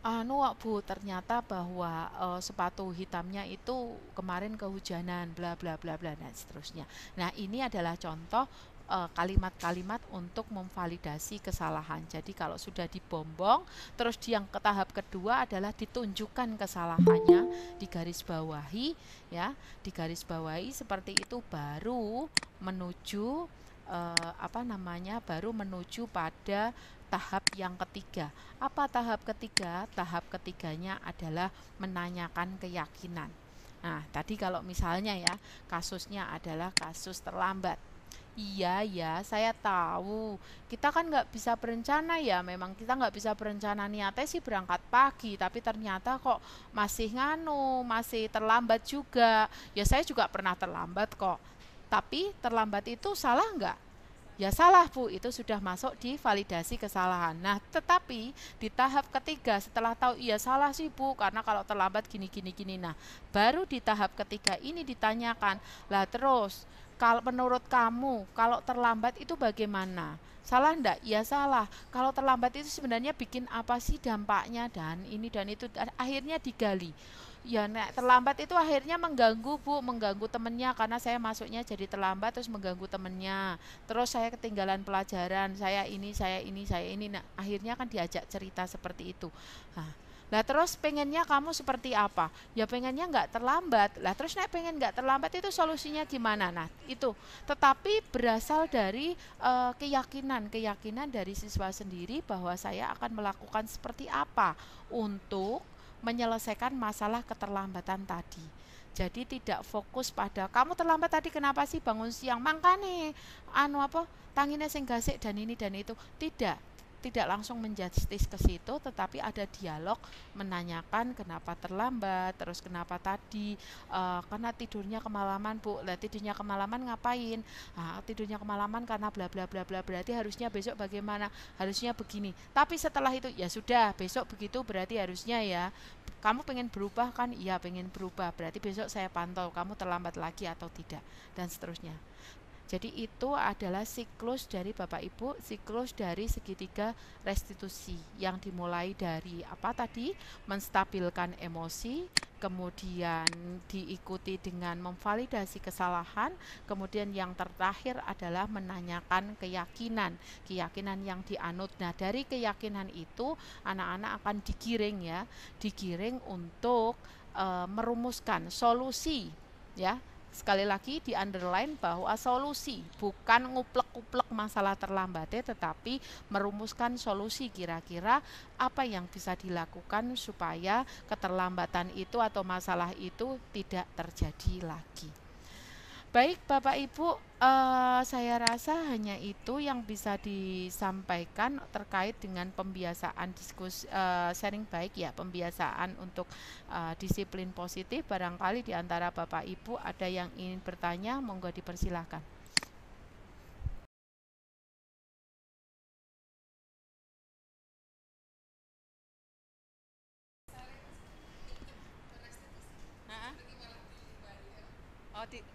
Anu Bu, ternyata bahwa sepatu hitamnya itu kemarin kehujanan bla bla bla bla dan seterusnya. Nah, ini adalah contoh kalimat-kalimat untuk memvalidasi kesalahan. Jadi kalau sudah dibombong, terus yang ke tahap kedua adalah ditunjukkan kesalahannya, digarisbawahi ya, digarisbawahi seperti itu baru menuju baru menuju pada tahap yang ketiga. Apa tahap ketiga? Tahap ketiganya adalah menanyakan keyakinan. Nah, tadi kalau misalnya ya, kasusnya adalah kasus terlambat. Iya ya, saya tahu. Kita kan nggak bisa berencana ya. Memang kita nggak bisa berencana, niatnya sih berangkat pagi, tapi ternyata kok masih terlambat juga. Ya saya juga pernah terlambat kok. Tapi terlambat itu salah nggak? Ya salah Bu, itu sudah masuk di validasi kesalahan. Nah, tetapi di tahap ketiga setelah tahu iya salah sih Bu, karena kalau terlambat gini. Nah, baru di tahap ketiga ini ditanyakan, lah terus kalau menurut kamu kalau terlambat itu bagaimana? Salah enggak? Ya salah. Kalau terlambat itu sebenarnya bikin apa sih dampaknya dan ini dan itu, akhirnya digali. Ya, nek terlambat itu akhirnya mengganggu Bu, mengganggu temennya karena saya masuknya jadi terlambat terus mengganggu temennya. Terus saya ketinggalan pelajaran, saya ini. Nah, akhirnya kan diajak cerita seperti itu. Nah, lah terus pengennya kamu seperti apa? Ya pengennya nggak terlambat. Lah terus nek pengen nggak terlambat itu solusinya gimana? Nah itu, tetapi berasal dari keyakinan dari siswa sendiri bahwa saya akan melakukan seperti apa untuk menyelesaikan masalah keterlambatan tadi. Jadi tidak fokus pada kamu terlambat tadi kenapa sih bangun siang mangkane tangine sing gasik dan ini dan itu. Tidak langsung menjustis ke situ, tetapi ada dialog menanyakan kenapa terlambat, terus kenapa tadi karena tidurnya kemalaman Bu. Lah tidurnya kemalaman ngapain? Tidurnya kemalaman karena bla bla bla bla, berarti harusnya besok bagaimana? Harusnya begini. Tapi setelah itu ya sudah, besok begitu berarti harusnya ya. Kamu pengen berubah kan? Iya pengen berubah. Berarti besok saya pantau kamu terlambat lagi atau tidak dan seterusnya. Jadi itu adalah siklus dari Bapak Ibu, siklus dari segitiga restitusi yang dimulai dari apa tadi? Menstabilkan emosi, kemudian diikuti dengan memvalidasi kesalahan, kemudian yang terakhir adalah menanyakan keyakinan yang dianut. Nah, dari keyakinan itu anak-anak akan digiring untuk merumuskan solusi ya. Sekali lagi di underline bahwa solusi bukan nguplek-nguplek masalah terlambatnya, tetapi merumuskan solusi kira-kira apa yang bisa dilakukan supaya keterlambatan itu atau masalah itu tidak terjadi lagi. Baik Bapak Ibu, saya rasa hanya itu yang bisa disampaikan terkait dengan pembiasaan diskusi sharing baik ya, pembiasaan untuk disiplin positif. Barangkali di antara Bapak Ibu ada yang ingin bertanya, monggo dipersilahkan.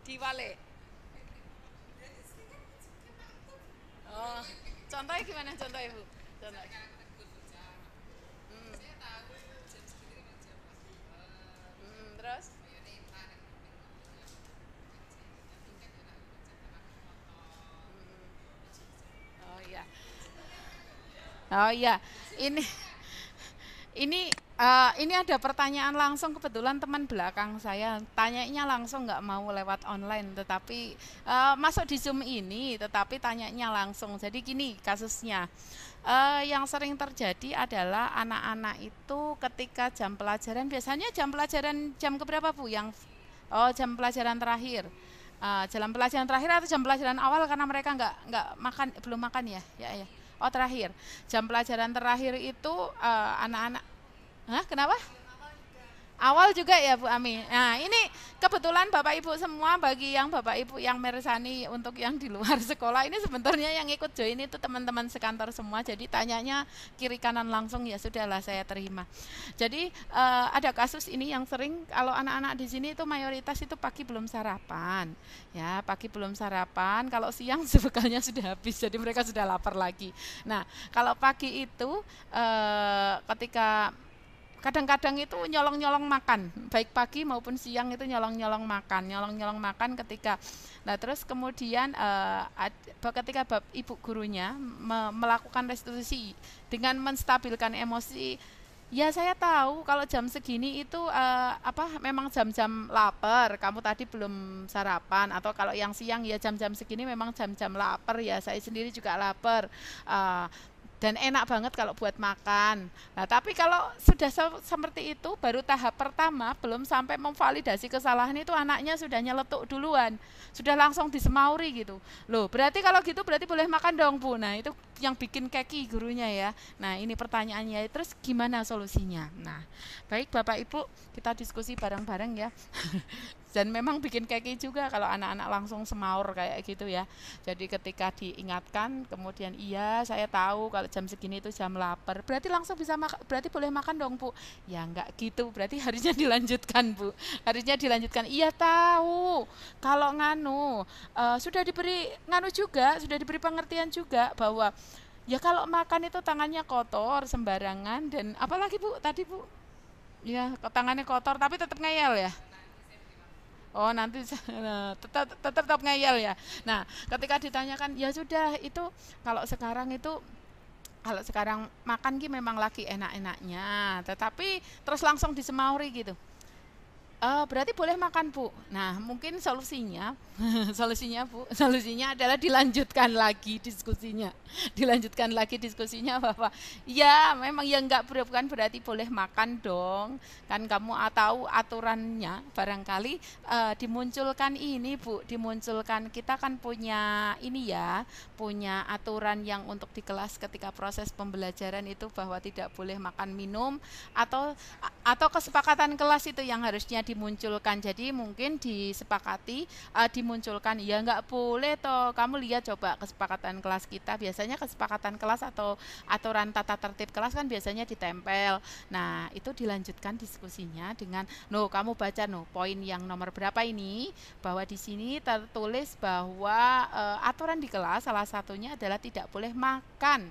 diwale. Oh, contohnya gimana contohnya Bu? Contohnya. Hmm, terus? Oh iya. Oh iya. Ini ini ada pertanyaan langsung, kebetulan teman belakang saya tanyanya langsung, nggak mau lewat online, tetapi masuk di Zoom ini, tetapi tanyanya langsung. Jadi gini kasusnya, yang sering terjadi adalah anak-anak itu ketika jam pelajaran, biasanya jam pelajaran jam keberapa Bu? Yang jam pelajaran terakhir. Jam pelajaran terakhir atau jam pelajaran awal karena mereka nggak makan, belum makan ya, ya ya. Oh terakhir, jam pelajaran terakhir itu anak-anak. Hah, kenapa? Awal juga ya Bu Ami. Nah ini kebetulan Bapak Ibu semua, bagi yang Bapak Ibu yang meresani untuk yang di luar sekolah, ini sebenarnya yang ikut join itu teman-teman sekantor semua. Jadi tanyanya kiri kanan langsung, ya sudahlah saya terima. Jadi ada kasus ini yang sering, kalau anak-anak di sini itu mayoritas itu pagi belum sarapan. Ya, pagi belum sarapan, kalau siang sebekalnya sudah habis, jadi mereka sudah lapar lagi. Nah, kalau pagi itu ketika kadang-kadang itu nyolong-nyolong makan, baik pagi maupun siang itu nyolong-nyolong makan ketika, nah terus kemudian ketika ibu gurunya melakukan restitusi dengan menstabilkan emosi. Ya saya tahu kalau jam segini itu memang jam-jam lapar, kamu tadi belum sarapan, atau kalau yang siang ya jam-jam segini memang jam-jam lapar, ya saya sendiri juga lapar. Eh, dan enak banget kalau buat makan. Nah, tapi kalau sudah seperti itu, baru tahap pertama, belum sampai memvalidasi kesalahan, itu anaknya sudah nyeletuk duluan, sudah langsung disemauri gitu. Loh, berarti kalau gitu berarti boleh makan dong Bu. Nah, itu yang bikin keki gurunya ya. Nah, ini pertanyaannya, terus gimana solusinya? Nah, baik Bapak Ibu, kita diskusi bareng-bareng ya. Dan memang bikin keki juga kalau anak-anak langsung semaur kayak gitu ya. Jadi ketika diingatkan, kemudian iya saya tahu kalau jam segini itu jam lapar, berarti langsung bisa makan, berarti boleh makan dong Bu. Ya enggak gitu, berarti harusnya dilanjutkan Bu, harusnya dilanjutkan. Iya tahu, kalau nganu sudah diberi nganu juga, sudah diberi pengertian juga bahwa ya kalau makan itu tangannya kotor sembarangan, dan apalagi Bu tadi Bu, ya tangannya kotor tapi tetap ngeyel ya. Oh nanti tetap ngeyel ya. Nah ketika ditanyakan, ya sudah itu, kalau sekarang itu, kalau sekarang makan ki memang lagi enak-enaknya, tetapi terus langsung disemauri gitu. Berarti boleh makan Bu. Nah mungkin solusinya, solusinya Bu, solusinya adalah dilanjutkan lagi diskusinya, dilanjutkan lagi diskusinya bahwa ya memang ya nggak, bukan berarti boleh makan dong, kan kamu tahu aturannya barangkali. Dimunculkan ini Bu, dimunculkan, kita kan punya ini ya, punya aturan yang untuk di kelas ketika proses pembelajaran itu, bahwa tidak boleh makan minum, atau kesepakatan kelas itu yang harusnya dimunculkan. Jadi mungkin disepakati, dimunculkan, ya nggak boleh toh, kamu lihat coba kesepakatan kelas kita, biasanya kesepakatan kelas atau aturan tata tertib kelas kan biasanya ditempel. Nah itu dilanjutkan diskusinya dengan, no kamu baca no poin yang nomor berapa ini, bahwa di sini tertulis bahwa aturan di kelas salah satunya adalah tidak boleh makan,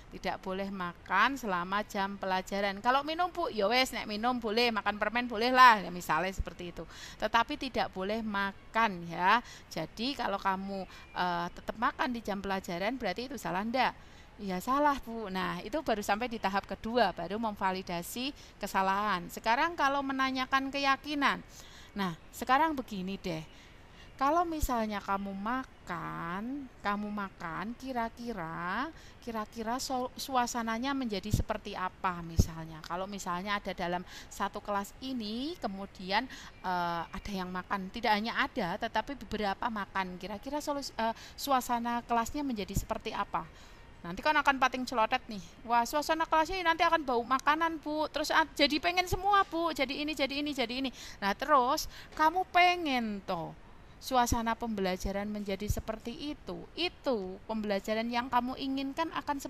tidak boleh makan selama jam pelajaran. Kalau minum Bu, ya wes, nek minum boleh, makan permen boleh lah, ya misalnya seperti itu. Tetapi tidak boleh makan ya. Jadi kalau kamu tetap makan di jam pelajaran, berarti itu salah ndak? Ya salah Bu. Nah itu baru sampai di tahap kedua, baru memvalidasi kesalahan. Sekarang kalau menanyakan keyakinan, nah sekarang begini deh, kalau misalnya kamu makan, kira-kira suasananya menjadi seperti apa misalnya? Kalau misalnya ada dalam satu kelas ini, kemudian ada yang makan, tidak hanya ada, tetapi beberapa makan. Kira-kira suasana kelasnya menjadi seperti apa? Nanti kan akan pating celotet nih. Wah, suasana kelasnya nanti akan bau makanan, Bu. Terus jadi pengen semua, Bu. Jadi ini, jadi ini, jadi ini. Nah, terus kamu pengen toh suasana pembelajaran menjadi seperti itu pembelajaran yang kamu inginkan akan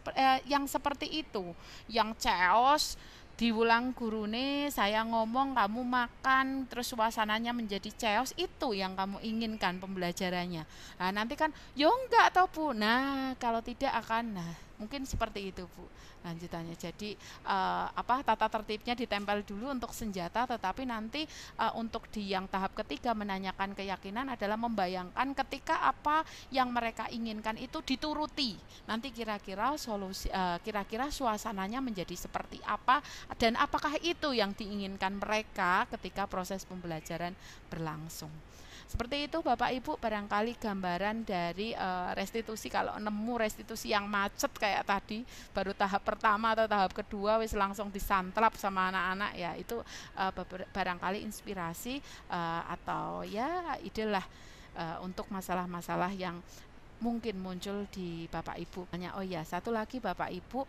yang seperti itu, yang chaos, diulang gurune, saya ngomong kamu makan, terus suasananya menjadi chaos, itu yang kamu inginkan pembelajarannya. Nah, nanti kan, yo enggak toh Bu. Nah, kalau tidak akan, nah mungkin seperti itu Bu lanjutannya. Jadi tata tertibnya ditempel dulu untuk senjata, tetapi nanti untuk di yang tahap ketiga menanyakan keyakinan adalah membayangkan ketika apa yang mereka inginkan itu dituruti. Nanti kira-kira solusi kira-kira suasananya menjadi seperti apa dan apakah itu yang diinginkan mereka ketika proses pembelajaran berlangsung. Seperti itu Bapak Ibu, barangkali gambaran dari restitusi. Kalau nemu restitusi yang macet kayak tadi, baru tahap pertama atau tahap kedua wis langsung disantrap sama anak-anak, ya itu barangkali inspirasi atau ya ide lah untuk masalah-masalah yang mungkin muncul di Bapak Ibu. Oh ya, satu lagi Bapak Ibu,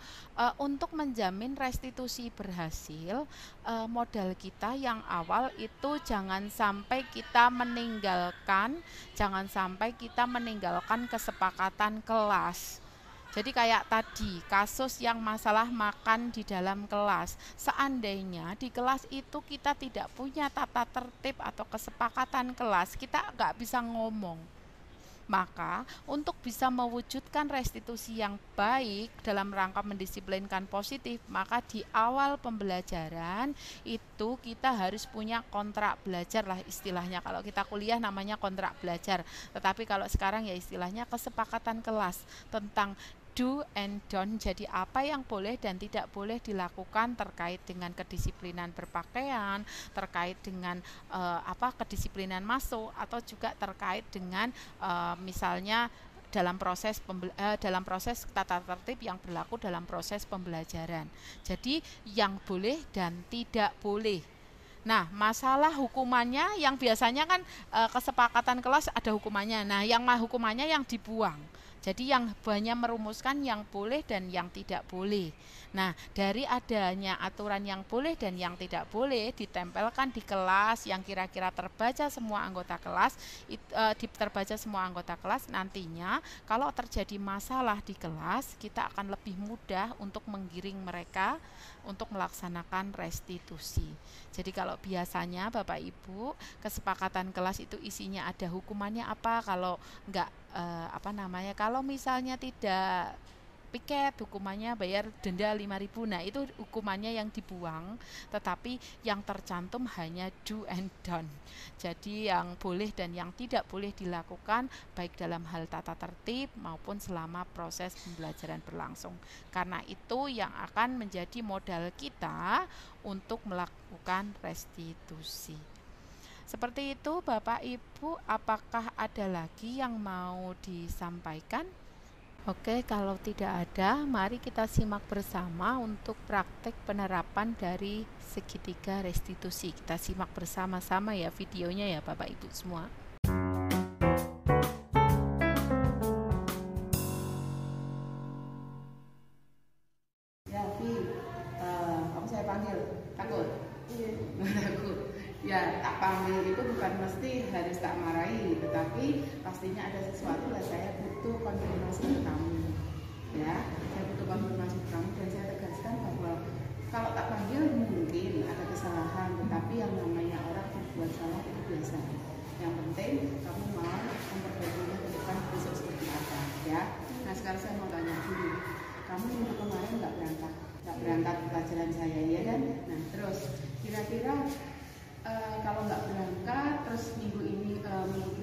untuk menjamin restitusi berhasil, modal kita yang awal itu jangan sampai kita meninggalkan kesepakatan kelas. Jadi kayak tadi, kasus yang masalah makan di dalam kelas. Seandainya di kelas itu kita tidak punya tata tertib atau kesepakatan kelas, kita nggak bisa ngomong. Maka untuk bisa mewujudkan restitusi yang baik dalam rangka mendisiplinkan positif, maka di awal pembelajaran itu kita harus punya kontrak belajar lah istilahnya. Kalau kita kuliah namanya kontrak belajar, tetapi kalau sekarang ya istilahnya kesepakatan kelas tentang do and don't. Jadi apa yang boleh dan tidak boleh dilakukan terkait dengan kedisiplinan berpakaian, terkait dengan kedisiplinan masuk, atau juga terkait dengan misalnya dalam proses tata tertib yang berlaku dalam proses pembelajaran. Jadi yang boleh dan tidak boleh. Nah, masalah hukumannya yang biasanya kan kesepakatan kelas ada hukumannya. Nah, yang hukumannya yang dibuang. Jadi yang banyak merumuskan yang boleh dan yang tidak boleh. Nah, dari adanya aturan yang boleh dan yang tidak boleh ditempelkan di kelas yang kira-kira terbaca semua anggota kelas, nantinya kalau terjadi masalah di kelas, kita akan lebih mudah untuk menggiring mereka untuk melaksanakan restitusi. Jadi kalau biasanya Bapak Ibu, kesepakatan kelas itu isinya ada hukumannya apa, kalau enggak kalau misalnya tidak piket, hukumannya bayar denda 5.000. Nah, itu hukumannya yang dibuang, tetapi yang tercantum hanya do and don't. Jadi yang boleh dan yang tidak boleh dilakukan baik dalam hal tata tertib maupun selama proses pembelajaran berlangsung. Karena itu yang akan menjadi modal kita untuk melakukan restitusi. Seperti itu Bapak Ibu, apakah ada lagi yang mau disampaikan? Oke, kalau tidak ada, mari kita simak bersama untuk praktek penerapan dari segitiga restitusi. Kita simak bersama-sama ya videonya ya Bapak Ibu semua. Ya, kamu saya panggil, takut? Iya. Takut. Ya, tak panggil itu bukan mesti harus tak marahi, tetapi pastinya ada sesuatu lah, saya butuh konfirmasi ke kamu. Ya, saya butuh konfirmasi ke kamu dan saya tegaskan bahwa kalau tak panggil mungkin ada kesalahan, tetapi yang namanya orang berbuat salah itu biasa. Yang penting kamu mau memperbaikinya ke depan besok seperti apa, ya. Nah, sekarang saya mau tanya dulu, kamu minggu kemarin nggak berangkat pelajaran saya, ya kan? Nah, terus kira-kira kalau nggak berangkat, terus minggu ini kan minggu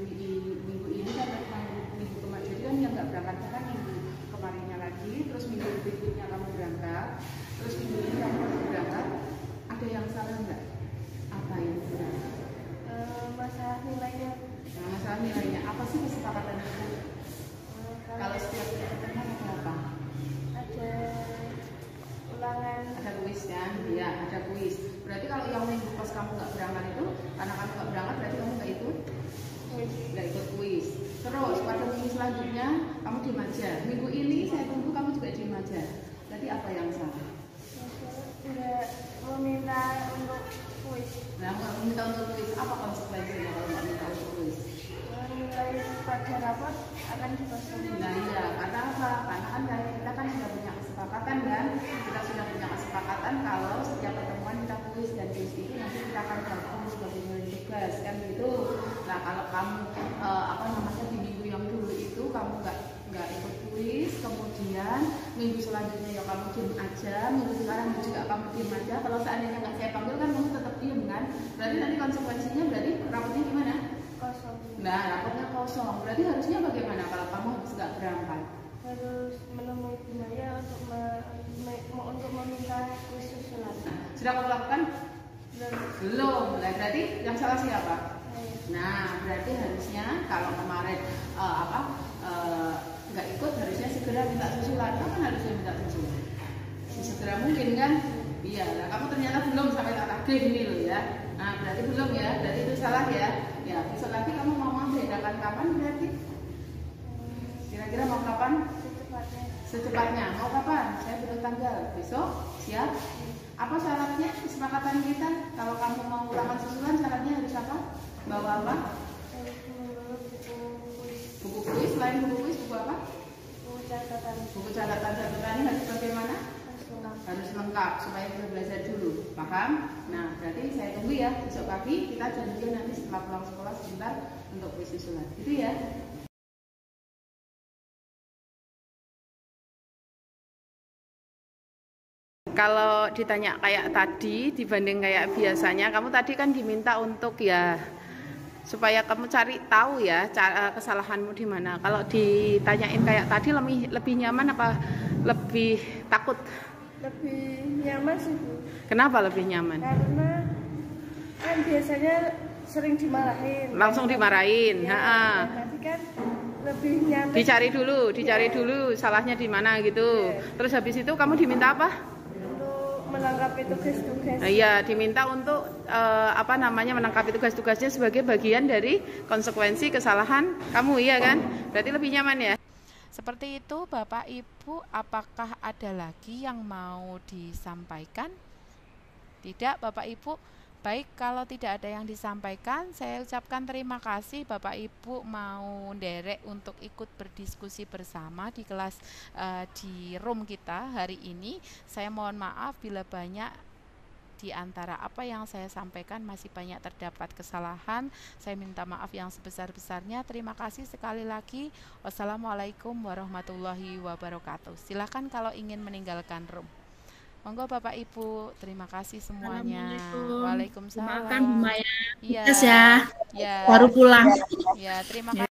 kemarin, jadi kan yang nggak berangkat kan minggu kemarinnya lagi, terus minggu berikutnya kamu berangkat, terus minggu ini kamu harus berangkat, ada yang salah nggak? Apa yang salah? Masalah nilainya. Nah, masalah nilainya apa sih kesepakatan itu? Kalau setiap pertemuan ada apa? Ada ulangan. Ada kuis kan? Iya, ada kuis. Berarti kalau yang minggu pas kamu nggak berangkat itu, karena kamu nggak berangkat berarti kamu nggak ikut kuis. Terus pada minggu selanjutnya kamu diem aja. Minggu ini saya tunggu kamu juga diem aja. Berarti apa yang salah? Nggak meminta untuk kuis. Nah, nggak meminta untuk kuis, apa konsekuensinya kalau nggak minta untuk kuis? Nilai pada rapat akan dipasang. Nah iya, karena apa? Karena kan kita kan sudah punya kesepakatan kan? Kita sudah punya kesepakatan kalau setiap pertemuan kita kuis, dan kuis itu nanti kita akan gabung sebagai nilai tugas kan gitu. Nah kalau kamu di minggu yang dulu itu kamu nggak ikut kuis, kemudian minggu selanjutnya ya kamu diem aja, minggu sekarang juga kamu diem aja. Kalau seandainya nggak saya panggil kan kamu tetap diem kan, berarti nanti konsekuensinya berarti rapotnya gimana? Kosong. Nah rapotnya kosong, berarti harusnya bagaimana kalau kamu habis nggak berangkat? Harus menemui biaya untuk meminta kuis susulan. Sudah kamu lakukan? Belum. Nah, berarti yang salah siapa? Nah, berarti harusnya kalau kemarin nggak ikut, harusnya segera minta susulan. Kapan harusnya minta susulan? Segera mungkin kan? Iya. Nah, kamu ternyata belum sampai tak tagih ini loh ya. Nah, berarti belum ya. Berarti itu salah ya. Ya, besok lagi kamu mau membedakan kapan berarti? Kira-kira mau kapan? Secepatnya. Mau kapan? Saya butuh tanggal. Besok? Siap? Apa syaratnya? Kesepakatan kita. Kalau kamu mau ulangan susulan, syaratnya harus apa? Bawa apa? Buku kuis. Selain buku kuis, buku apa? Buku catatan. Buku catatan harus bagaimana? Harus lengkap supaya kita belajar dulu. Paham? Nah, berarti saya tunggu ya. Besok pagi kita janjian nanti setelah pulang sekolah sebentar untuk kuis susulan. Itu ya. Kalau ditanya kayak tadi dibanding kayak biasanya, kamu tadi kan diminta untuk ya supaya kamu cari tahu ya kesalahanmu di mana. Kalau ditanyain kayak tadi lebih nyaman apa lebih takut? Lebih nyaman sih Bu. Kenapa lebih nyaman? Karena kan biasanya sering dimarahin. Langsung dimarahin. Ya, nanti kan lebih nyaman. Dicari dulu salahnya di mana gitu. Terus habis itu kamu diminta apa? Menanggapi tugas-tugas. Iya, diminta untuk menanggapi tugas-tugasnya sebagai bagian dari konsekuensi kesalahan kamu, iya kan? Berarti lebih nyaman ya? Seperti itu Bapak Ibu, apakah ada lagi yang mau disampaikan? Tidak Bapak Ibu? Baik, kalau tidak ada yang disampaikan, saya ucapkan terima kasih Bapak Ibu mau nderek untuk ikut berdiskusi bersama di kelas di room kita hari ini. Saya mohon maaf bila banyak di antara apa yang saya sampaikan masih banyak terdapat kesalahan. Saya minta maaf yang sebesar-besarnya. Terima kasih sekali lagi. Wassalamualaikum warahmatullahi wabarakatuh. Silakan kalau ingin meninggalkan room. Monggo Bapak Ibu, terima kasih semuanya. Waalaikumsalam. Makan Bu Maya. Iya. Ya. Ya. Baru pulang. Ya, terima kasih.